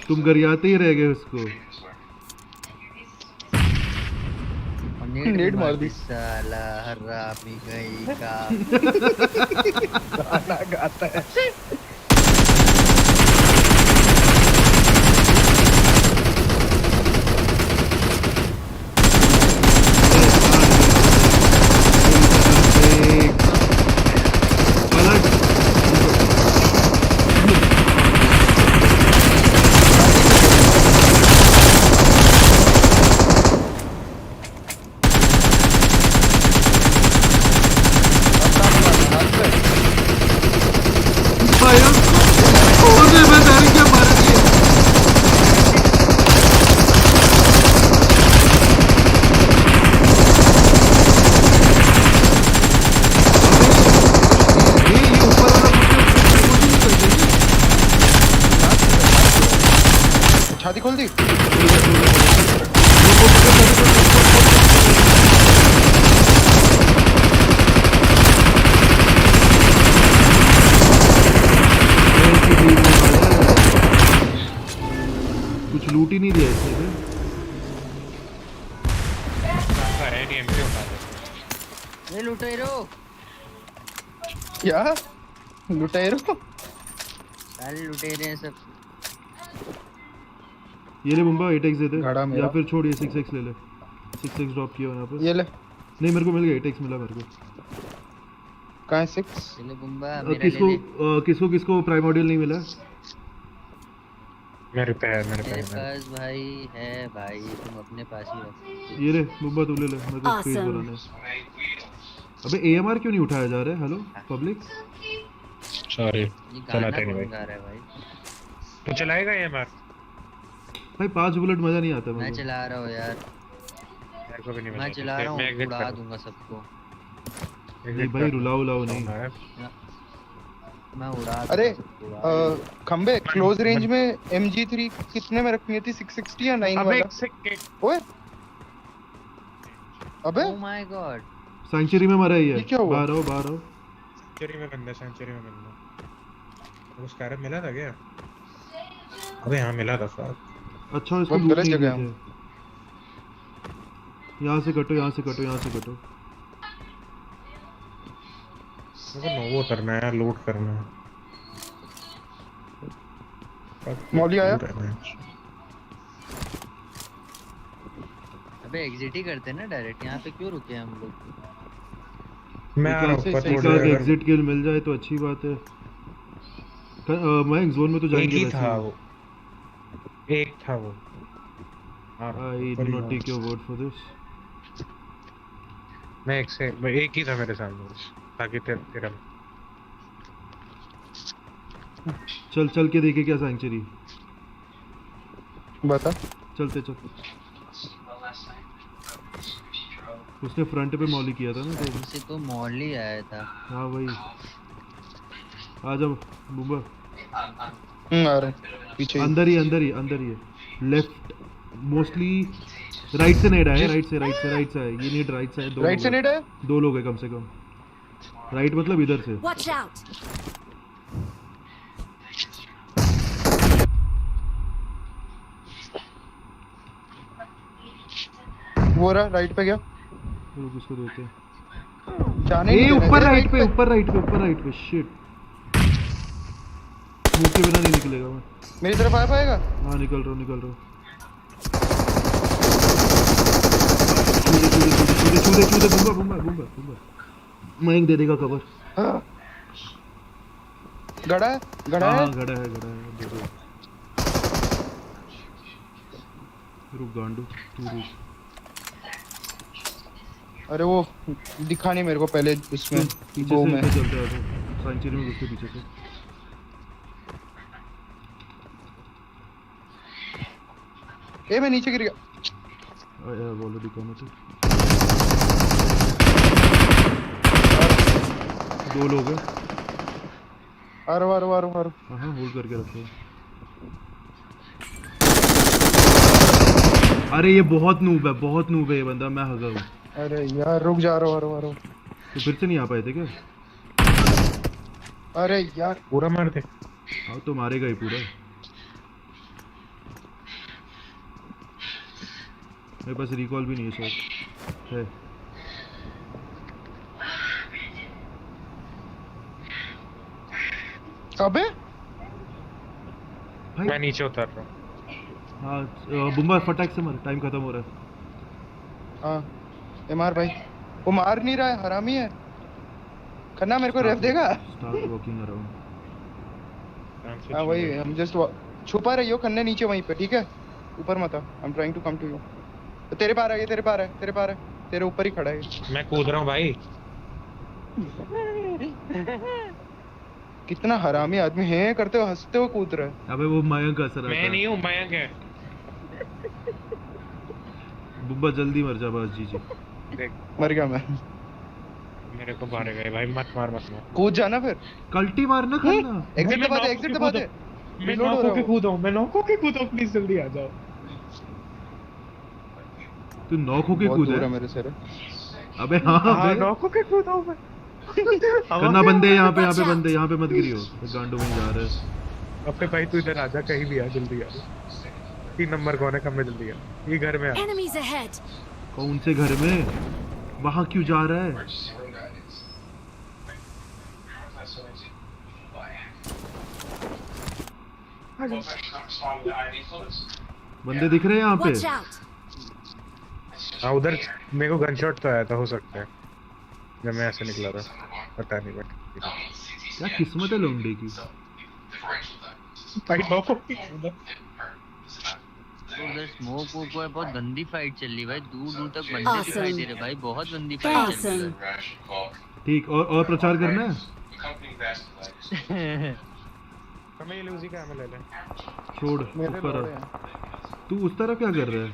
तुम गरियाते ही रह गए उसको। और नेट मार दी। साला हरामी गई का। गाना गाता है। छाती खोल दी। कुछ लूट ही नहीं दिया इसने। है नहीं एमपी उठा दे। ये लुटेरो क्या लुटेरो? साले लुटेरे हैं सब। ये ले बुम्बा 8x दे दे घड़ा मेरा। या फिर छोड़ ये 6x ले ले। 6x ड्रॉप किया यहाँ पे। ये ले। नहीं मेरे को मिल गया 8x मिला मेरे को। कहाँ है 6? चले बुम्बा मेरा ले ले। किसको प्राइमोडियल नहीं मिला? मेरे मेरे पास भाई है भाई, तुम अपने पास ही रखो। ये ले बुम्बा तू ले ले मेरे को स्पेस Awesome. बनाना है। अबे AMR क्यों नहीं उठाया जा रहा है? Hello public. सॉरी ये गाना चलाते नहीं कौन भाई। गा रहा है भाई? तो चलाएगा ये मार। भाई 5 बुलेट मजा नहीं आता मैं मेरे को। चला रहा हूँ यार, मेरे को भी नहीं मैं चला रहा हूँ, उड़ा दूंगा सबको। नहीं भाई रुलाओ नहीं। मैं उड़ा अरे दूंगा सबको। खंबे क्लोज रेंज में MG3 कितने में रखनी थी? 660 या 9 अबे वाला? ओए अबे ओह माय गॉड, सैंक्चुरी में मरा ही है। ये क्या हुआ? बाहर आओ सेंचुरी में बंदा। उस कारब मिला था क्या? अबे हाँ मिला था साहब। अच्छा इसको बहुत लूट गलत नहीं जगह दिए थे। यहाँ से कटो मुझे वो करना है, लूट करना है। मौली आया? अबे एग्जिट ही करते हैं ना डायरेक्ट, यहाँ पे क्यों रुके हम लोग? मैं आ रहा हूँ ऊपर थोड़ी अगर देर। एग्जिट किल मिल जाए तो अच्छी बात है। मैं जोन में तो एक जाएंगे ही वैसे। था वो, एक था वो। I do not take your word for this. मैं एक ही था मेरे सामने, ताकि तेरा चल चल के देखे क्या सैंक्चुरी। बता। चलते चल। उसने फ्रंट पे मॉली किया था ना तो उसे तो मॉली आया था। हाँ वही। आ जाओ बुम्बा। आ रहा पीछे अंदर ही है। लेफ्ट मोस्टली राइट से नेड है, राइट से है। ये नेड राइट से है। राइट से नेड है। 2 लोग है कम से कम। राइट मतलब इधर से। Watch out! वो रहा राइट पे गया। रुक इसको देते हैं। जाने ए नहीं दे ऊपर रहे, राइट पे शिट। मुंह के बिना नहीं निकलेगा मैं। मेरी तरफ आ पाएगा। हाँ निकल रहा हूँ। चूदे बुम्बा। मैं दे देगा कवर। गड़ा है। हाँ गड़ा है। दे दो। रुक गांडू तू रुक। अरे वो दिखा नहीं मेरे को पहले इसमें पीछे गो से में। चलते आ सेंचुरी में घुस के पीछे से। ए मैं नीचे गिर गया। यार बोलो दिखाना तो। 2 लोग हैं। आ रहा हाँ होल्ड करके रखो। अरे ये बहुत नूब है ये बंदा। मैं हगा हूँ। अरे यार रुक जा रहा हूँ। तो फिर से नहीं आ पाए थे क्या? अरे यार पूरा मार दे। हाँ तो मारेगा ही पूरा। मेरे पास रिकॉल भी नहीं है शायद है। अबे भाई मैं नीचे उतर रहा हूँ। हाँ बुम्बा फटाक से मार, टाइम खत्म हो रहा है। हाँ ये मार भाई। वो मार नहीं रहा है, हरामी है। खन्ना मेरे को रेफ देगा। Start walking around. हाँ वही हम जस्ट छुपा रही हो खन्ने नीचे वहीं पे, ठीक है? ऊपर मत आ। I am trying to come to you. तेरे पार है, तेरे ऊपर ही खड़ा है। मैं कूद रहा हूँ भाई। कितना हरामी आदमी है, करते हो हंसते हो कूद रहा है। अबे वो मयंक असर आता है। मैं नहीं हूँ, मयंक है। बुब्बा जल्दी मर जा बस। जी देख मर गया मैं। मेरे को मारेगा भाई। मत मार। कूद जाना फिर। कल्टी मारना खाना। एग्जिट दबा दे। मैं नॉक होके कूदा हूँ, प्लीज जल्दी आ जाओ। तू नॉक होके कूदा मेरे से। अबे हाँ नॉक होके कूदा हूँ मैं। करना बंदे यहाँ पे मत गिरियो। गांडू में जा रहा है। अबे भाई तू इधर आजा, कहीं भी आ, जल्दी आ। 3 नंबर कौन है? कम में जल्दी आ। ये घर में आ। Enemies ahead! कौन से घर में? वहाँ क्यों जा रहा है? बंदे दिख रहे हैं यहाँ पे। Watch out! हाँ उधर मेरे को गनशॉट तो आया था, हो सकता है जब मैं ऐसे निकला था, पता नहीं। बट क्या किस्मत है लोंडे की। तो उधर स्मोक ऊपर बहुत गंदी फाइट चल रही भाई। दूर तक बंदे दिखाई दे रहे भाई। बहुत गंदी फाइट चल रही है। ठीक और प्रचार करना है। हमें ये लूजी का ले ले। छोड़ ऊपर। तू उस तरफ क्या कर रहा है?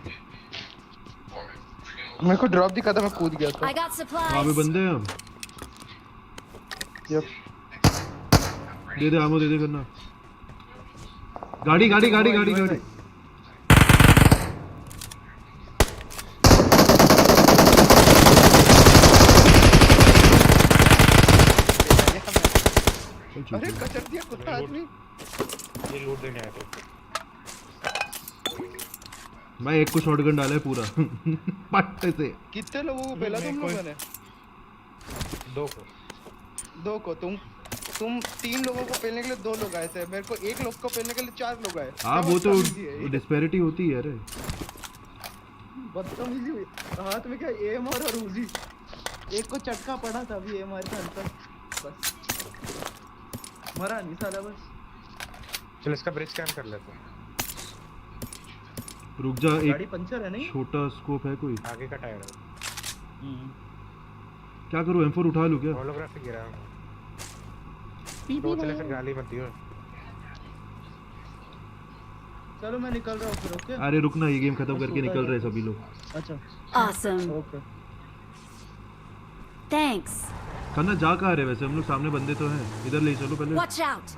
मेरे को ड्रॉप दिखा था, मैं कूद गया था। I got supplies. वहाँ पे बंदे हैं हम। दे आमो दे करना। गाड़ी अरे कचर दिया कुत्ता आदमी। ये लूट देने आया था। मैं एक को शॉटगन डाला है पूरा पट्टे से। कितने लोगों को पहला तुम लोगों ने? 2 को तुम 3 लोगों को पेलने के लिए 2 लोग आए थे। मेरे को 1 लोग को पेलने के लिए 4 लोग आए। हाँ वो तो डिस्पैरिटी होती है। अरे बदतमीजी हुई। हाथ में क्या एम और उजी। एक को चटका पड़ा था अभी हमारे साथ बस मरा नहीं साला बस। चल इसका ब्रिज स्कैन कर लेते हैं। रुक जा, गाड़ी एक पंचर है नहीं? छोटा स्कोप है कोई? आगे का टायर है। क्या करूं, M4 उठा लूं क्या? होलोग्राफी गिरा तो चले, फिर गाली मत दियो। चलो मैं निकल रहा हूँ फिर। ओके अरे रुकना, ये गेम खत्म करके निकल रहे सभी लोग। अच्छा Awesome. Okay Thanks. खन्ना जा कहाँ रहे वैसे? हम लोग सामने बंदे तो हैं, इधर ले चलो पहले। Watch out.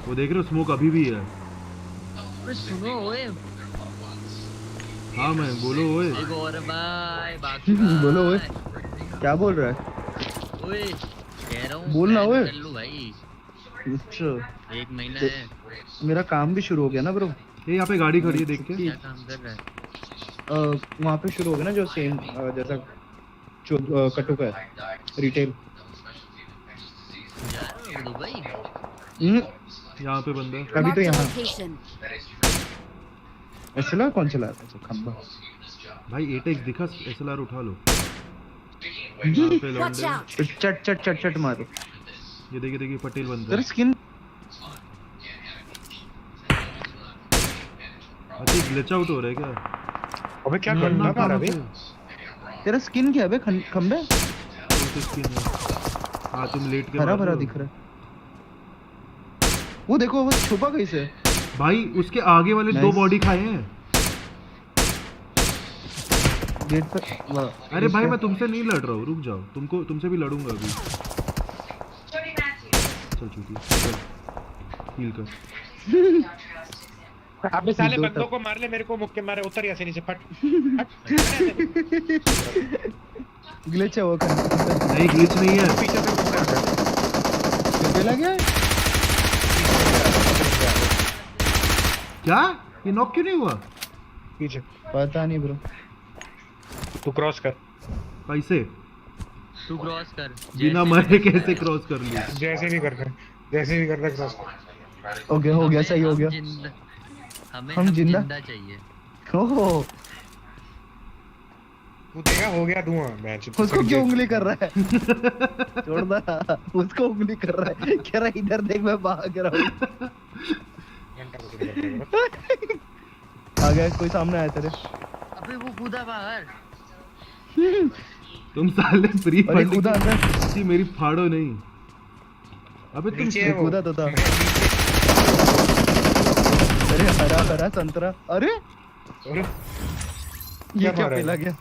वो देख रहे हो स्मोक अभी भी है। ओए सुनो ओए, हाँ मैं बोलो ओए। एक और भाई बाकी बोलो ओए, क्या बोल रहा है? ओए कह रहा हूँ बोलना ओए। कर लूँ भाई। अच्छा 1 महीना है। मेरा काम भी शुरू हो गया ना ब्रो। ये यहाँ पे गाड़ी खड़ी है, देख के। क्या काम कर रहा है? वहाँ पे शुरू हो गया ना जो सेम जैसा कट्टू का है रिटेल। यार दुबई यहाँ पे बंदा है। अभी Mark तो the यहाँ location. एसएलआर कौन चला रहा है? खंबा भाई एटेक्स दिखा, SLR उठा लो। यहाँ पे Watch लौंडे। out. चट चट चट चट मारो। ये देखिए देखिए, पटेल बंदा तेरा है। स्किन अच्छा ग्लिच आउट हो रहा है क्या? अबे क्या करना पा रहा है? तेरा स्किन क्या है बे खंबे? स्किन है। हाँ तुम लेट के हरा मार भरा रहे हो। दिख रहा है। वो देखो वो छुपा कैसे? भाई उसके आगे वाले 2 बॉडी खाए हैं। गेट पर अरे भाई मैं तुमसे नहीं लड़ रहा हूँ, रुक जाओ, तुमसे भी लड़ूंगा अभी। चल चूती, चल हील कर। अबे साले बंदों को मार ले, मेरे को मुक्के मारे। उतर यहाँ से नीचे, फट ग्लिच है वो कर। नहीं ग्लिच नहीं है। पीछे से मुक्के आ गया। पे लग गया क्या? ये नॉक क्यों नहीं हुआ? पीछे पता नहीं ब्रो। तू क्रॉस कर। कैसे? तू क्रॉस कर। बिना मरे कैसे क्रॉस कर लिया? जैसे भी करना क्रॉस कर। हो गया सही हो गया। हमें हम जिंदा चाहिए। ओहो तू देखा हो गया धुआं। मैच उसको क्यों उंगली कर रहा है? छोड़ दा, उसको उंगली कर रहा है। कह रहा है इधर देख मैं भाग रहा हूँ। आ गया कोई सामने आया तेरे। अबे वो कूदा बाहर। तुम साले फ्री अरे कूदा अंदर। जी मेरी फाड़ो नहीं। अबे तुम नीचे है वो। कूदा तो था। अरे हरा हरा संतरा। अरे ये क्या पे लग गया?